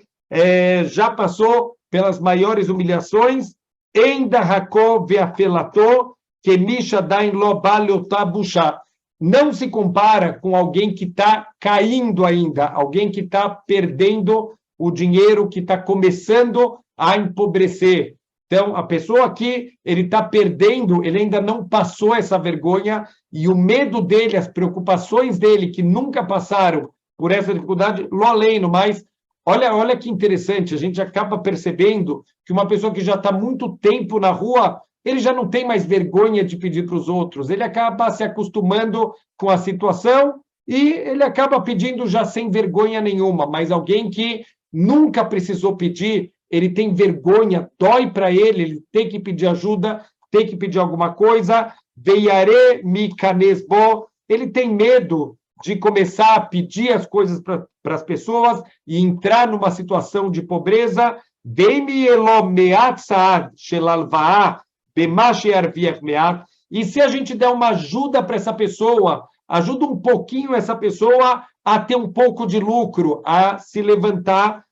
já passou pelas maiores humilhações, ainda Hakov ve'afelato, que Misha dain lo baliotabushá. Não se compara com alguém que está caindo ainda, alguém que está perdendo o dinheiro, que está começando a empobrecer. Então, a pessoa que ele está perdendo, ele ainda não passou essa vergonha, e o medo dele, as preocupações dele, que nunca passaram por essa dificuldade, lo aleno, mas olha que interessante, a gente acaba percebendo que uma pessoa que já está muito tempo na rua, ele já não tem mais vergonha de pedir para os outros, ele acaba se acostumando com a situação e ele acaba pedindo já sem vergonha nenhuma, mas alguém que nunca precisou pedir, ele tem vergonha, dói para ele tem que pedir ajuda, tem que pedir alguma coisa, veiare mi canesbo, ele tem medo de começar a pedir as coisas para as pessoas e entrar numa situação de pobreza, vem-me elo meat saad shelalvaah bema shearviach meat, e se a gente der uma ajuda para essa pessoa, ajuda um pouquinho essa pessoa a ter um pouco de lucro, a se levantar,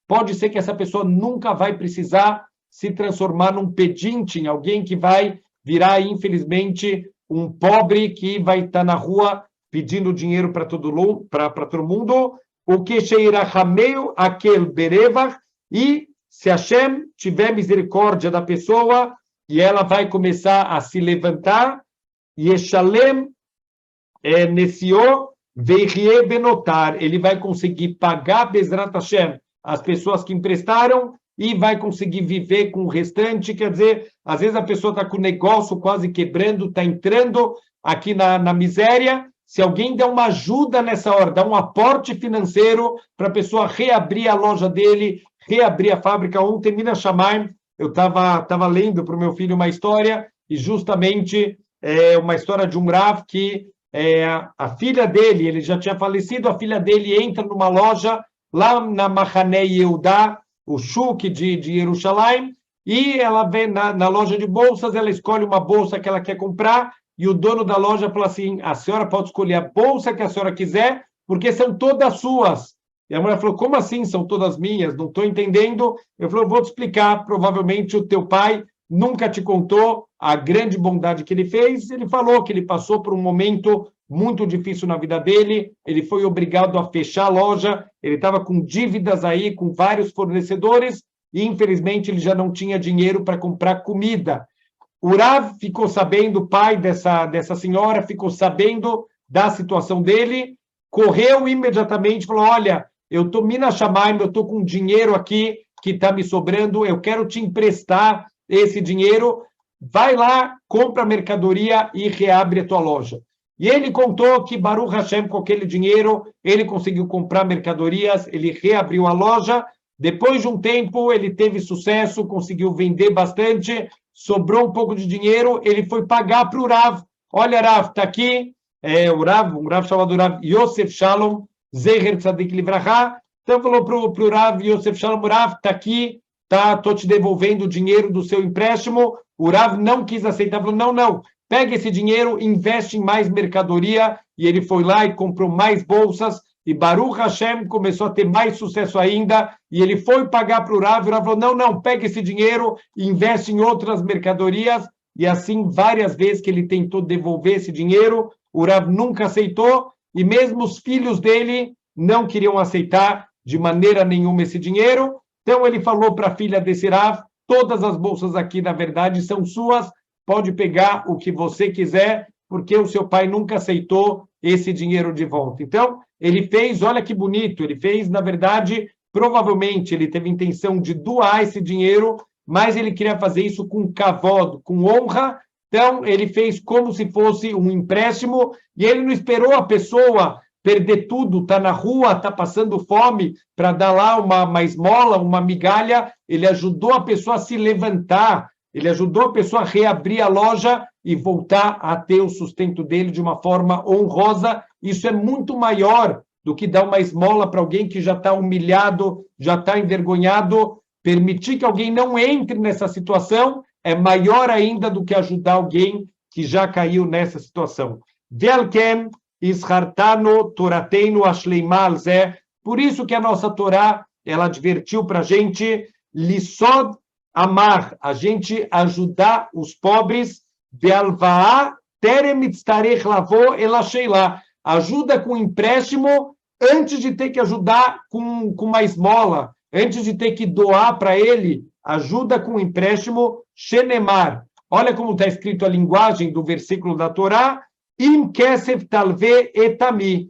pode ser que essa pessoa nunca vai precisar se transformar num pedinte, em alguém que vai virar, infelizmente, um pobre que vai estar na rua pedindo dinheiro para todo mundo. O que sheirachameu aquel berevach, e se Hashem tiver misericórdia da pessoa e ela vai começar a se levantar, Yeshalem Nesio Veirie Benotar, ele vai conseguir pagar Bezrat Hashem as pessoas que emprestaram e vai conseguir viver com o restante. Quer dizer, às vezes a pessoa está com o negócio quase quebrando, está entrando aqui na miséria. Se alguém der uma ajuda nessa hora, dá um aporte financeiro para a pessoa reabrir a loja dele, reabrir a fábrica. Ontem, Minas Shamayim, eu estava lendo para o meu filho uma história, e justamente uma história de um Rav que a filha dele, ele já tinha falecido, a filha dele entra numa loja lá na Mahané Yehudá, o Shuk de Jerusalém, e ela vem na loja de bolsas, ela escolhe uma bolsa que ela quer comprar, e o dono da loja fala assim, a senhora pode escolher a bolsa que a senhora quiser, porque são todas suas. E a mulher falou, como assim são todas minhas? Não estou entendendo. Eu falei, vou te explicar, provavelmente o teu pai nunca te contou a grande bondade que ele fez. Ele falou que ele passou por um momento muito difícil na vida dele, ele foi obrigado a fechar a loja, ele estava com dívidas aí, com vários fornecedores, e infelizmente ele já não tinha dinheiro para comprar comida. O Rav ficou sabendo, o pai dessa senhora ficou sabendo da situação dele, correu imediatamente, falou, olha, eu estou Minas Shamayim, eu estou com dinheiro aqui que está me sobrando, eu quero te emprestar esse dinheiro, vai lá, compra a mercadoria e reabre a tua loja. E ele contou que Baruch Hashem, com aquele dinheiro, ele conseguiu comprar mercadorias, ele reabriu a loja, depois de um tempo ele teve sucesso, conseguiu vender bastante, sobrou um pouco de dinheiro, ele foi pagar para o Rav. Olha, Rav, está aqui, um Rav chamado Rav Yosef Shalom, Zeher Tzadik Livracha, então falou para o Rav Yosef Shalom, Rav, está aqui, estou te devolvendo o dinheiro do seu empréstimo. O Rav não quis aceitar, falou, não, pega esse dinheiro, investe em mais mercadoria, e ele foi lá e comprou mais bolsas, e Baruch Hashem começou a ter mais sucesso ainda, e ele foi pagar para o Rav, e o Rav falou, não, pega esse dinheiro, investe em outras mercadorias, e assim várias vezes que ele tentou devolver esse dinheiro, o Rav nunca aceitou, e mesmo os filhos dele não queriam aceitar de maneira nenhuma esse dinheiro. Então ele falou para a filha desse Rav, todas as bolsas aqui, na verdade, são suas, pode pegar o que você quiser, porque o seu pai nunca aceitou esse dinheiro de volta. Então, ele fez, olha que bonito, ele fez, na verdade, provavelmente ele teve intenção de doar esse dinheiro, mas ele queria fazer isso com kavod, com honra. Então, ele fez como se fosse um empréstimo, e ele não esperou a pessoa perder tudo, está na rua, está passando fome, para dar lá uma esmola, uma migalha. Ele ajudou a pessoa a se levantar, ele ajudou a pessoa a reabrir a loja e voltar a ter o sustento dele de uma forma honrosa. Isso é muito maior do que dar uma esmola para alguém que já está humilhado, já está envergonhado. Permitir que alguém não entre nessa situação é maior ainda do que ajudar alguém que já caiu nessa situação. Velken Ishartano Torateinu Ashleimal Zé. Por isso que a nossa Torá, ela advertiu para a gente, Lissod Amar, a gente ajudar os pobres, Bealvaá Terem Tzarech Lavo Elasheilah, ajuda com empréstimo antes de ter que ajudar com uma esmola, antes de ter que doar para ele, ajuda com empréstimo, Shenemar. Olha como está escrito a linguagem do versículo da Torá, Im Kesef Talve Etami.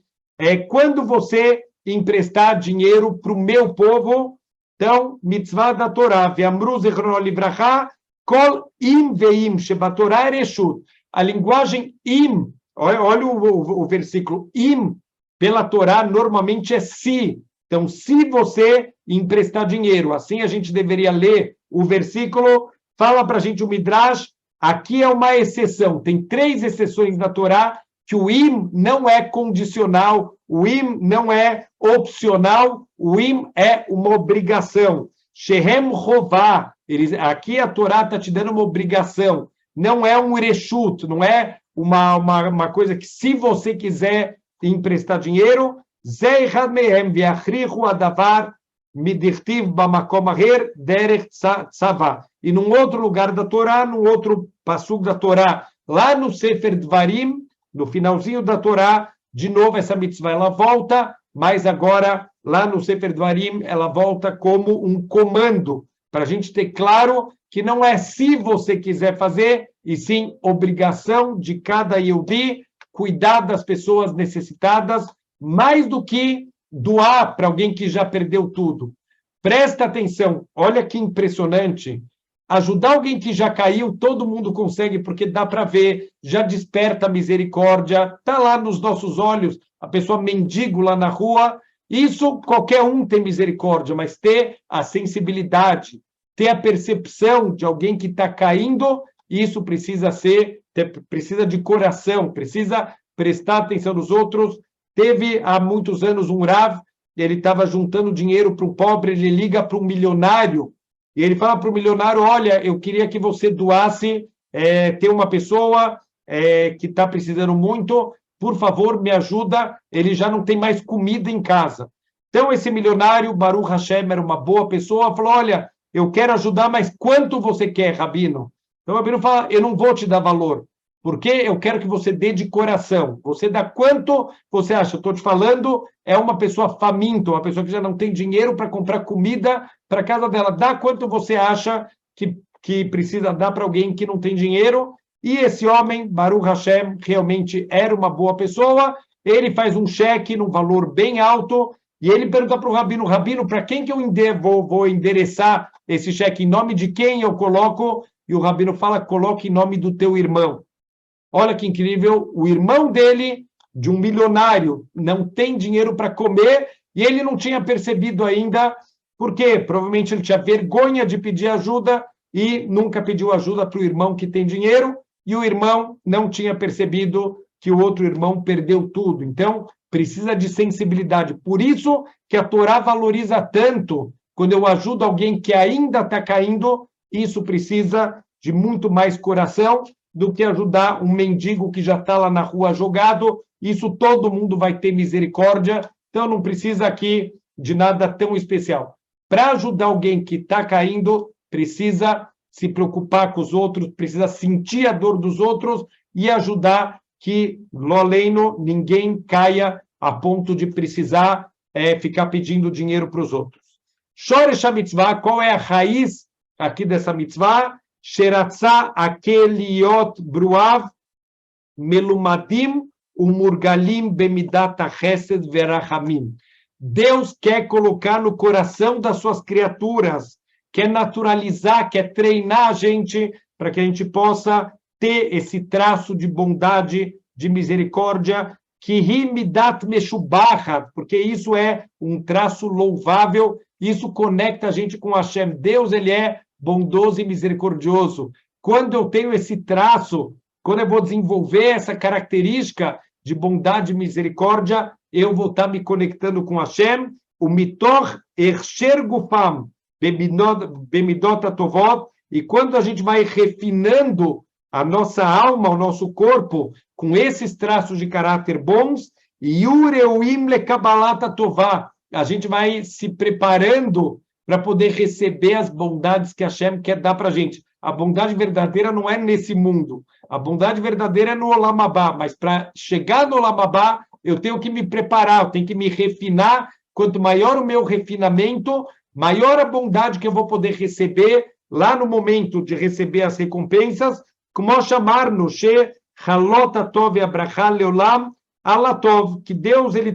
Quando você emprestar dinheiro para o meu povo, então, mitzvah da Torá, Ve'amru Zichrono Livracha, Kol Im Ve'im Shebatorá Ereshut. A linguagem Im, olha o versículo, Im, pela Torá, normalmente é se. Então, se você emprestar dinheiro, assim a gente deveria ler o versículo, fala para a gente o Midrash, aqui é uma exceção. Tem 3 exceções na Torá, que o im não é condicional, o im não é opcional, o im é uma obrigação. Shehem Rová, aqui a Torá está te dando uma obrigação, não é um reshut, não é uma coisa que se você quiser emprestar dinheiro, Zeh Echad Mehem Ve'achrichu Adavar Midirtiv Bamakom Aher Derech Tzavá. E num outro lugar da Torá, num outro passug da Torá, lá no Sefer Dvarim, no finalzinho da Torá, de novo essa mitzvah ela volta, mas agora lá no Sefer Dvarim ela volta como um comando, para a gente ter claro que não é se você quiser fazer, e sim obrigação de cada Yehudi cuidar das pessoas necessitadas, mais do que doar para alguém que já perdeu tudo. Presta atenção, olha que impressionante. Ajudar alguém que já caiu, todo mundo consegue, porque dá para ver, já desperta a misericórdia, está lá nos nossos olhos, a pessoa mendigo lá na rua, isso qualquer um tem misericórdia, mas ter a sensibilidade, ter a percepção de alguém que está caindo, isso precisa precisa de coração, precisa prestar atenção nos outros. Teve há muitos anos um Rav, ele estava juntando dinheiro para um pobre, ele liga para um milionário, e ele fala para o milionário, olha, eu queria que você doasse, tem uma pessoa que está precisando muito, por favor, me ajuda, ele já não tem mais comida em casa. Então, esse milionário, Baruch Hashem, era uma boa pessoa, falou, olha, eu quero ajudar, mas quanto você quer, Rabino? Então, o Rabino fala, eu não vou te dar valor, porque eu quero que você dê de coração. Você dá quanto você acha? Eu estou te falando, é uma pessoa faminta, uma pessoa que já não tem dinheiro para comprar comida para a casa dela. Dá quanto você acha que precisa dar para alguém que não tem dinheiro. E esse homem, Baruch Hashem, realmente era uma boa pessoa. Ele faz um cheque num valor bem alto e ele pergunta para o Rabino, Rabino, para quem que eu vou endereçar esse cheque? Em nome de quem eu coloco? E o Rabino fala, coloque em nome do teu irmão. Olha que incrível, o irmão dele, de um milionário, não tem dinheiro para comer e ele não tinha percebido ainda, porque provavelmente ele tinha vergonha de pedir ajuda e nunca pediu ajuda para o irmão que tem dinheiro e o irmão não tinha percebido que o outro irmão perdeu tudo. Então, precisa de sensibilidade. Por isso que a Torá valoriza tanto quando eu ajudo alguém que ainda está caindo, isso precisa de muito mais coração do que ajudar um mendigo que já está lá na rua jogado. Isso todo mundo vai ter misericórdia, então não precisa aqui de nada tão especial. Para ajudar alguém que está caindo, precisa se preocupar com os outros, precisa sentir a dor dos outros e ajudar que, lo aleino, ninguém caia a ponto de precisar ficar pedindo dinheiro para os outros. Shoresh mitzvah, qual é a raiz aqui dessa mitzvah? Sheratzah akeliot bruav melumadim umurgalim bemidat chesed verachamim. Deus quer colocar no coração das suas criaturas, quer naturalizar, quer treinar a gente para que a gente possa ter esse traço de bondade, de misericórdia, que midat meshubachat, porque isso é um traço louvável, isso conecta a gente com Hashem. Deus, ele é bondoso e misericordioso. Quando eu tenho esse traço, quando eu vou desenvolver essa característica de bondade e misericórdia, eu vou estar me conectando com Hashem, o mitor ersher gufam bemidot atovot, e quando a gente vai refinando a nossa alma, o nosso corpo, com esses traços de caráter bons, yureuim lekabalat atová, a gente vai se preparando para poder receber as bondades que Hashem quer dar para a gente. A bondade verdadeira não é nesse mundo. A bondade verdadeira é no Olam Habá. Mas para chegar no Olam Habá, eu tenho que me preparar, eu tenho que me refinar. Quanto maior o meu refinamento, maior a bondade que eu vou poder receber lá no momento de receber as recompensas. Como chamar-nos, que Deus ele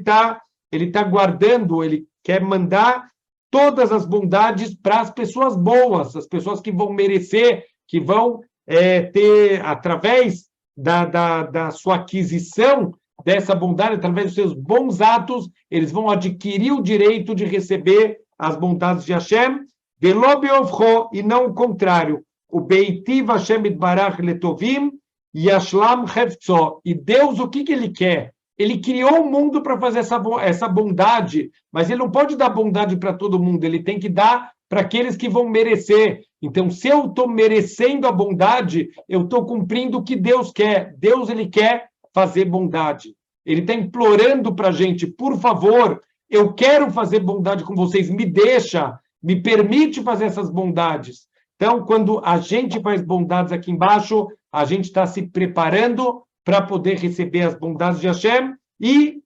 tá guardando, ele quer mandar todas as bondades para as pessoas boas, as pessoas que vão merecer, que vão ter, através da sua aquisição, dessa bondade, através dos seus bons atos, eles vão adquirir o direito de receber as bondades de Hashem, e não o contrário. O Beitiv Hashem Itbarach Letovim, Yashlam Hevtzo. E Deus, o que ele quer? Ele criou o mundo para fazer essa bondade, mas ele não pode dar bondade para todo mundo, ele tem que dar para aqueles que vão merecer. Então, se eu estou merecendo a bondade, eu estou cumprindo o que Deus quer. Deus, ele quer fazer bondade. Ele está implorando para a gente, por favor, eu quero fazer bondade com vocês, me deixa, me permite fazer essas bondades. Então, quando a gente faz bondades aqui embaixo, a gente está se preparando para poder receber as bondades de Hashem e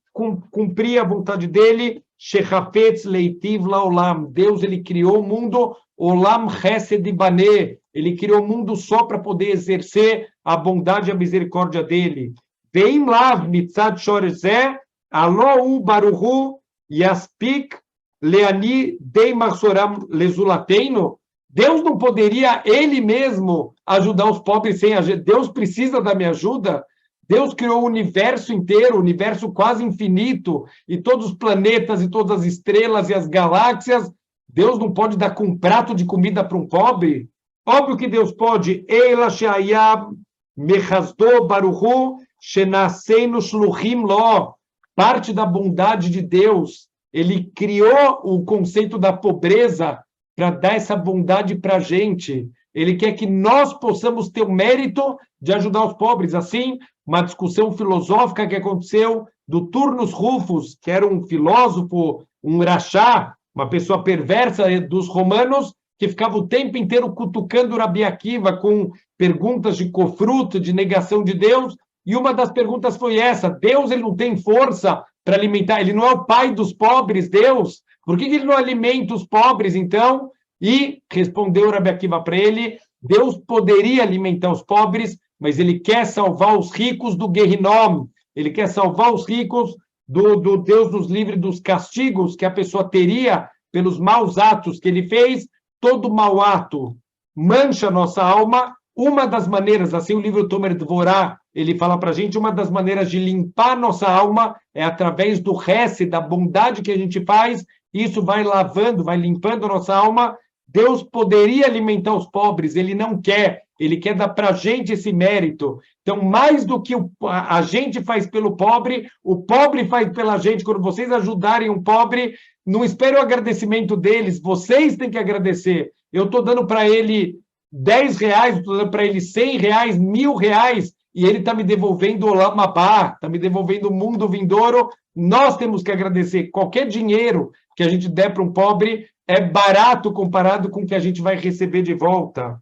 cumprir a vontade dele. Shechafetz leitiv laolam. Deus, ele criou o mundo, olam chesed baneh. Ele criou o mundo só para poder exercer a bondade e a misericórdia dele. Veim lav mitzad shorezeh, alou baruhu yaspik leani dei marsoram lezulateino. Deus não poderia, ele mesmo, ajudar os pobres sem a gente. Deus precisa da minha ajuda. Deus criou o universo inteiro, o universo quase infinito, e todos os planetas, e todas as estrelas, e as galáxias. Deus não pode dar com um prato de comida para um pobre? Óbvio que Deus pode. Eila she'ayab mechazdo baruchu shenaseinu shluchim lo. Parte da bondade de Deus. Ele criou o conceito da pobreza para dar essa bondade para a gente. Ele quer que nós possamos ter o mérito de ajudar os pobres. Assim, uma discussão filosófica que aconteceu do Turnus Rufus, que era um filósofo, um rachá, uma pessoa perversa dos romanos, que ficava o tempo inteiro cutucando Rabi Akiva com perguntas de cofruto, de negação de Deus, e uma das perguntas foi essa: Deus, ele não tem força para alimentar, ele não é o pai dos pobres, Deus? Por que ele não alimenta os pobres, então? E respondeu Rabi Akiva para ele: Deus poderia alimentar os pobres, mas ele quer salvar os ricos do Gehinom, ele quer salvar os ricos do Deus nos livre dos castigos que a pessoa teria pelos maus atos que ele fez. Todo mau ato mancha a nossa alma. Uma das maneiras, assim o livro Tomer Dvorá, ele fala para a gente, uma das maneiras de limpar nossa alma é através do Hesed, da bondade que a gente faz. Isso vai lavando, vai limpando a nossa alma. Deus poderia alimentar os pobres, ele não quer, ele quer dar para a gente esse mérito. Então, mais do que a gente faz pelo pobre, o pobre faz pela gente. Quando vocês ajudarem um pobre, não espere o agradecimento deles, vocês têm que agradecer. Eu estou dando para ele R$10, estou dando para ele R$100, R$1.000, e ele está me devolvendo o Lamabá, está me devolvendo o mundo vindouro. Nós temos que agradecer. Qualquer dinheiro que a gente der para um pobre é barato comparado com o que a gente vai receber de volta.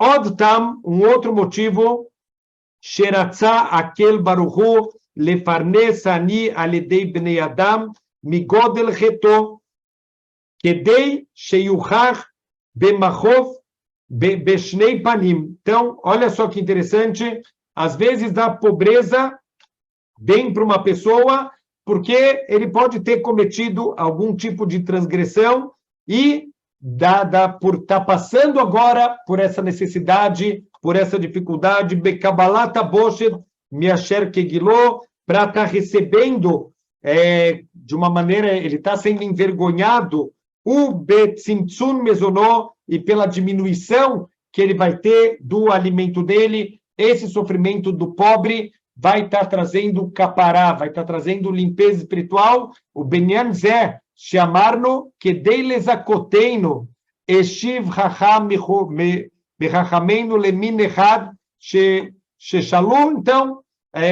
Od tam, um outro motivo, Sheratzah akel baruchu lefarnes ani aledei bnei adam migodel reto kedei sheyuchach bemachov beshnei panim. Então, olha só que interessante, às vezes da pobreza vem para uma pessoa porque ele pode ter cometido algum tipo de transgressão e por estar passando agora por essa necessidade, por essa dificuldade, Bekabalata Boshet Miasher Kegiló, para estar recebendo de uma maneira, ele está sendo envergonhado, o Betzimtzun Mezonó, e pela diminuição que ele vai ter do alimento dele, esse sofrimento do pobre vai estar trazendo capará, vai estar trazendo limpeza espiritual. O Benyan Zé, chamarno kedei lezakoteino, eshiv hacham bechachameinu lemin echad sheshalu. Então,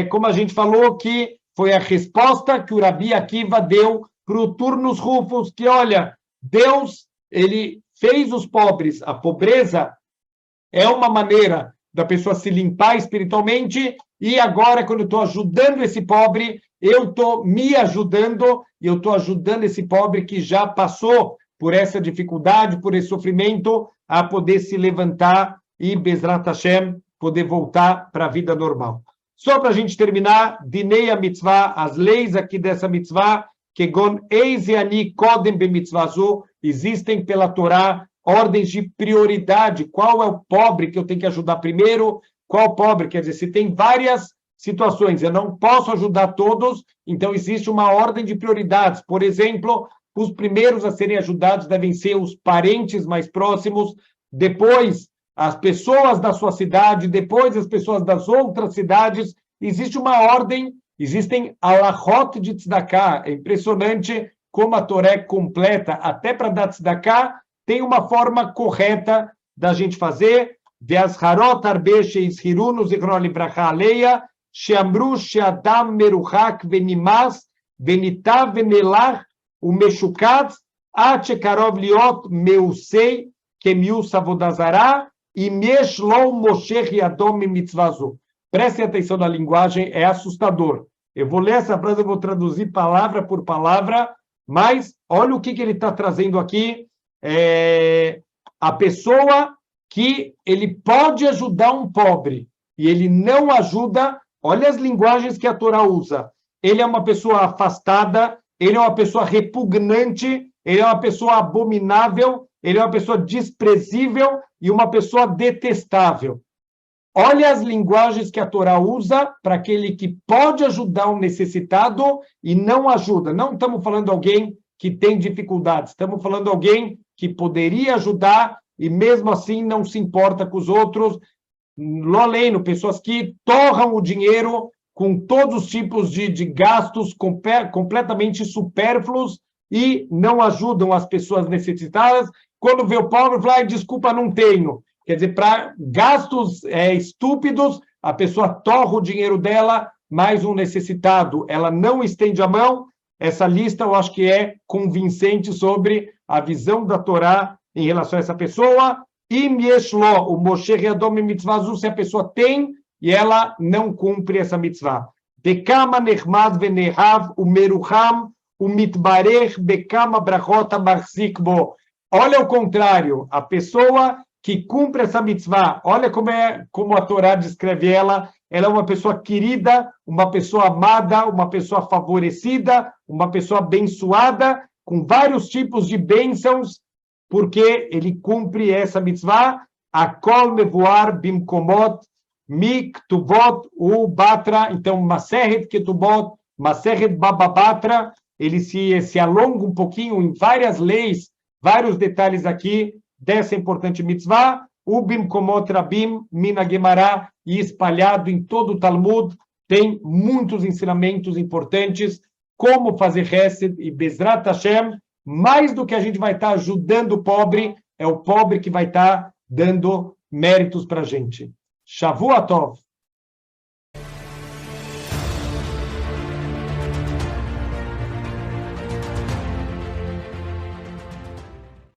como a gente falou, que foi a resposta que o Rabi Akiva deu para o Turnus Rufus, que, olha, Deus, ele fez os pobres, a pobreza é uma maneira da pessoa se limpar espiritualmente, e agora, quando eu estou ajudando esse pobre, eu estou me ajudando, e eu estou ajudando esse pobre que já passou por essa dificuldade, por esse sofrimento, a poder se levantar e, Bezrat Hashem, poder voltar para a vida normal. Só para a gente terminar, Dinei a mitzvah, as leis aqui dessa mitzvah, Kegon eis ani kodem bemitzvazu, existem pela Torá ordens de prioridade. Qual é o pobre que eu tenho que ajudar primeiro? Qual pobre? Quer dizer, se tem várias situações. Eu não posso ajudar todos, então existe uma ordem de prioridades. Por exemplo, os primeiros a serem ajudados devem ser os parentes mais próximos, depois as pessoas da sua cidade, depois as pessoas das outras cidades. Existe uma ordem, existem alahot de tzedakah. É impressionante como a Torá é completa, até para dar tzedakah, tem uma forma correta da gente fazer. Ve'azharot arbe sheizhirunu zichron livracha aleia, sheamru she'adam meruchak venimas, venitav venelach, umeshukat, ad shekarov liot meusei, kemius avodazara, e mesh lo moshech yadom mitzvazu. Prestem atenção na linguagem, é assustador. Eu vou ler essa frase, eu vou traduzir palavra por palavra, mas olha o que ele está trazendo aqui. A pessoa que ele pode ajudar um pobre e ele não ajuda, olha as linguagens que a Torá usa. Ele é uma pessoa afastada, ele é uma pessoa repugnante, ele é uma pessoa abominável, ele é uma pessoa desprezível e uma pessoa detestável. Olha as linguagens que a Torá usa para aquele que pode ajudar um necessitado e não ajuda. Não estamos falando de alguém que tem dificuldades, estamos falando de alguém que poderia ajudar e mesmo assim não se importa com os outros. Loleno, pessoas que torram o dinheiro com todos os tipos de gastos completamente supérfluos e não ajudam as pessoas necessitadas. Quando vê o pobre, fala, desculpa, não tenho. Quer dizer, para gastos estúpidos, a pessoa torra o dinheiro dela, mais um necessitado, ela não estende a mão. Essa lista eu acho que é convincente sobre a visão da Torá em relação a essa pessoa. Im yeshlo, o Moshe Yadom mitzvazu, se a pessoa tem e ela não cumpre essa mitzvah. Bekama nechmad venehav, o merucham, o mitbarech, bekama brachot marzik bo. Olha o contrário, a pessoa que cumpre essa mitzvah, olha como a Torá descreve ela é uma pessoa querida, uma pessoa amada, uma pessoa favorecida, uma pessoa abençoada, com vários tipos de bênçãos, porque ele cumpre essa mitzvah, akol mevoar bimkomot, miktuvot batra, então Maseret Ketubot, Maseret Bababatra, ele se alonga um pouquinho em várias leis, vários detalhes aqui dessa importante mitzvah, o Bimkomot Rabim, Mina Gemara, e espalhado em todo o Talmud, tem muitos ensinamentos importantes, como fazer Hesed e Bezrat Hashem, mais do que a gente vai estar ajudando o pobre, é o pobre que vai estar dando méritos para a gente. Shavua Tov.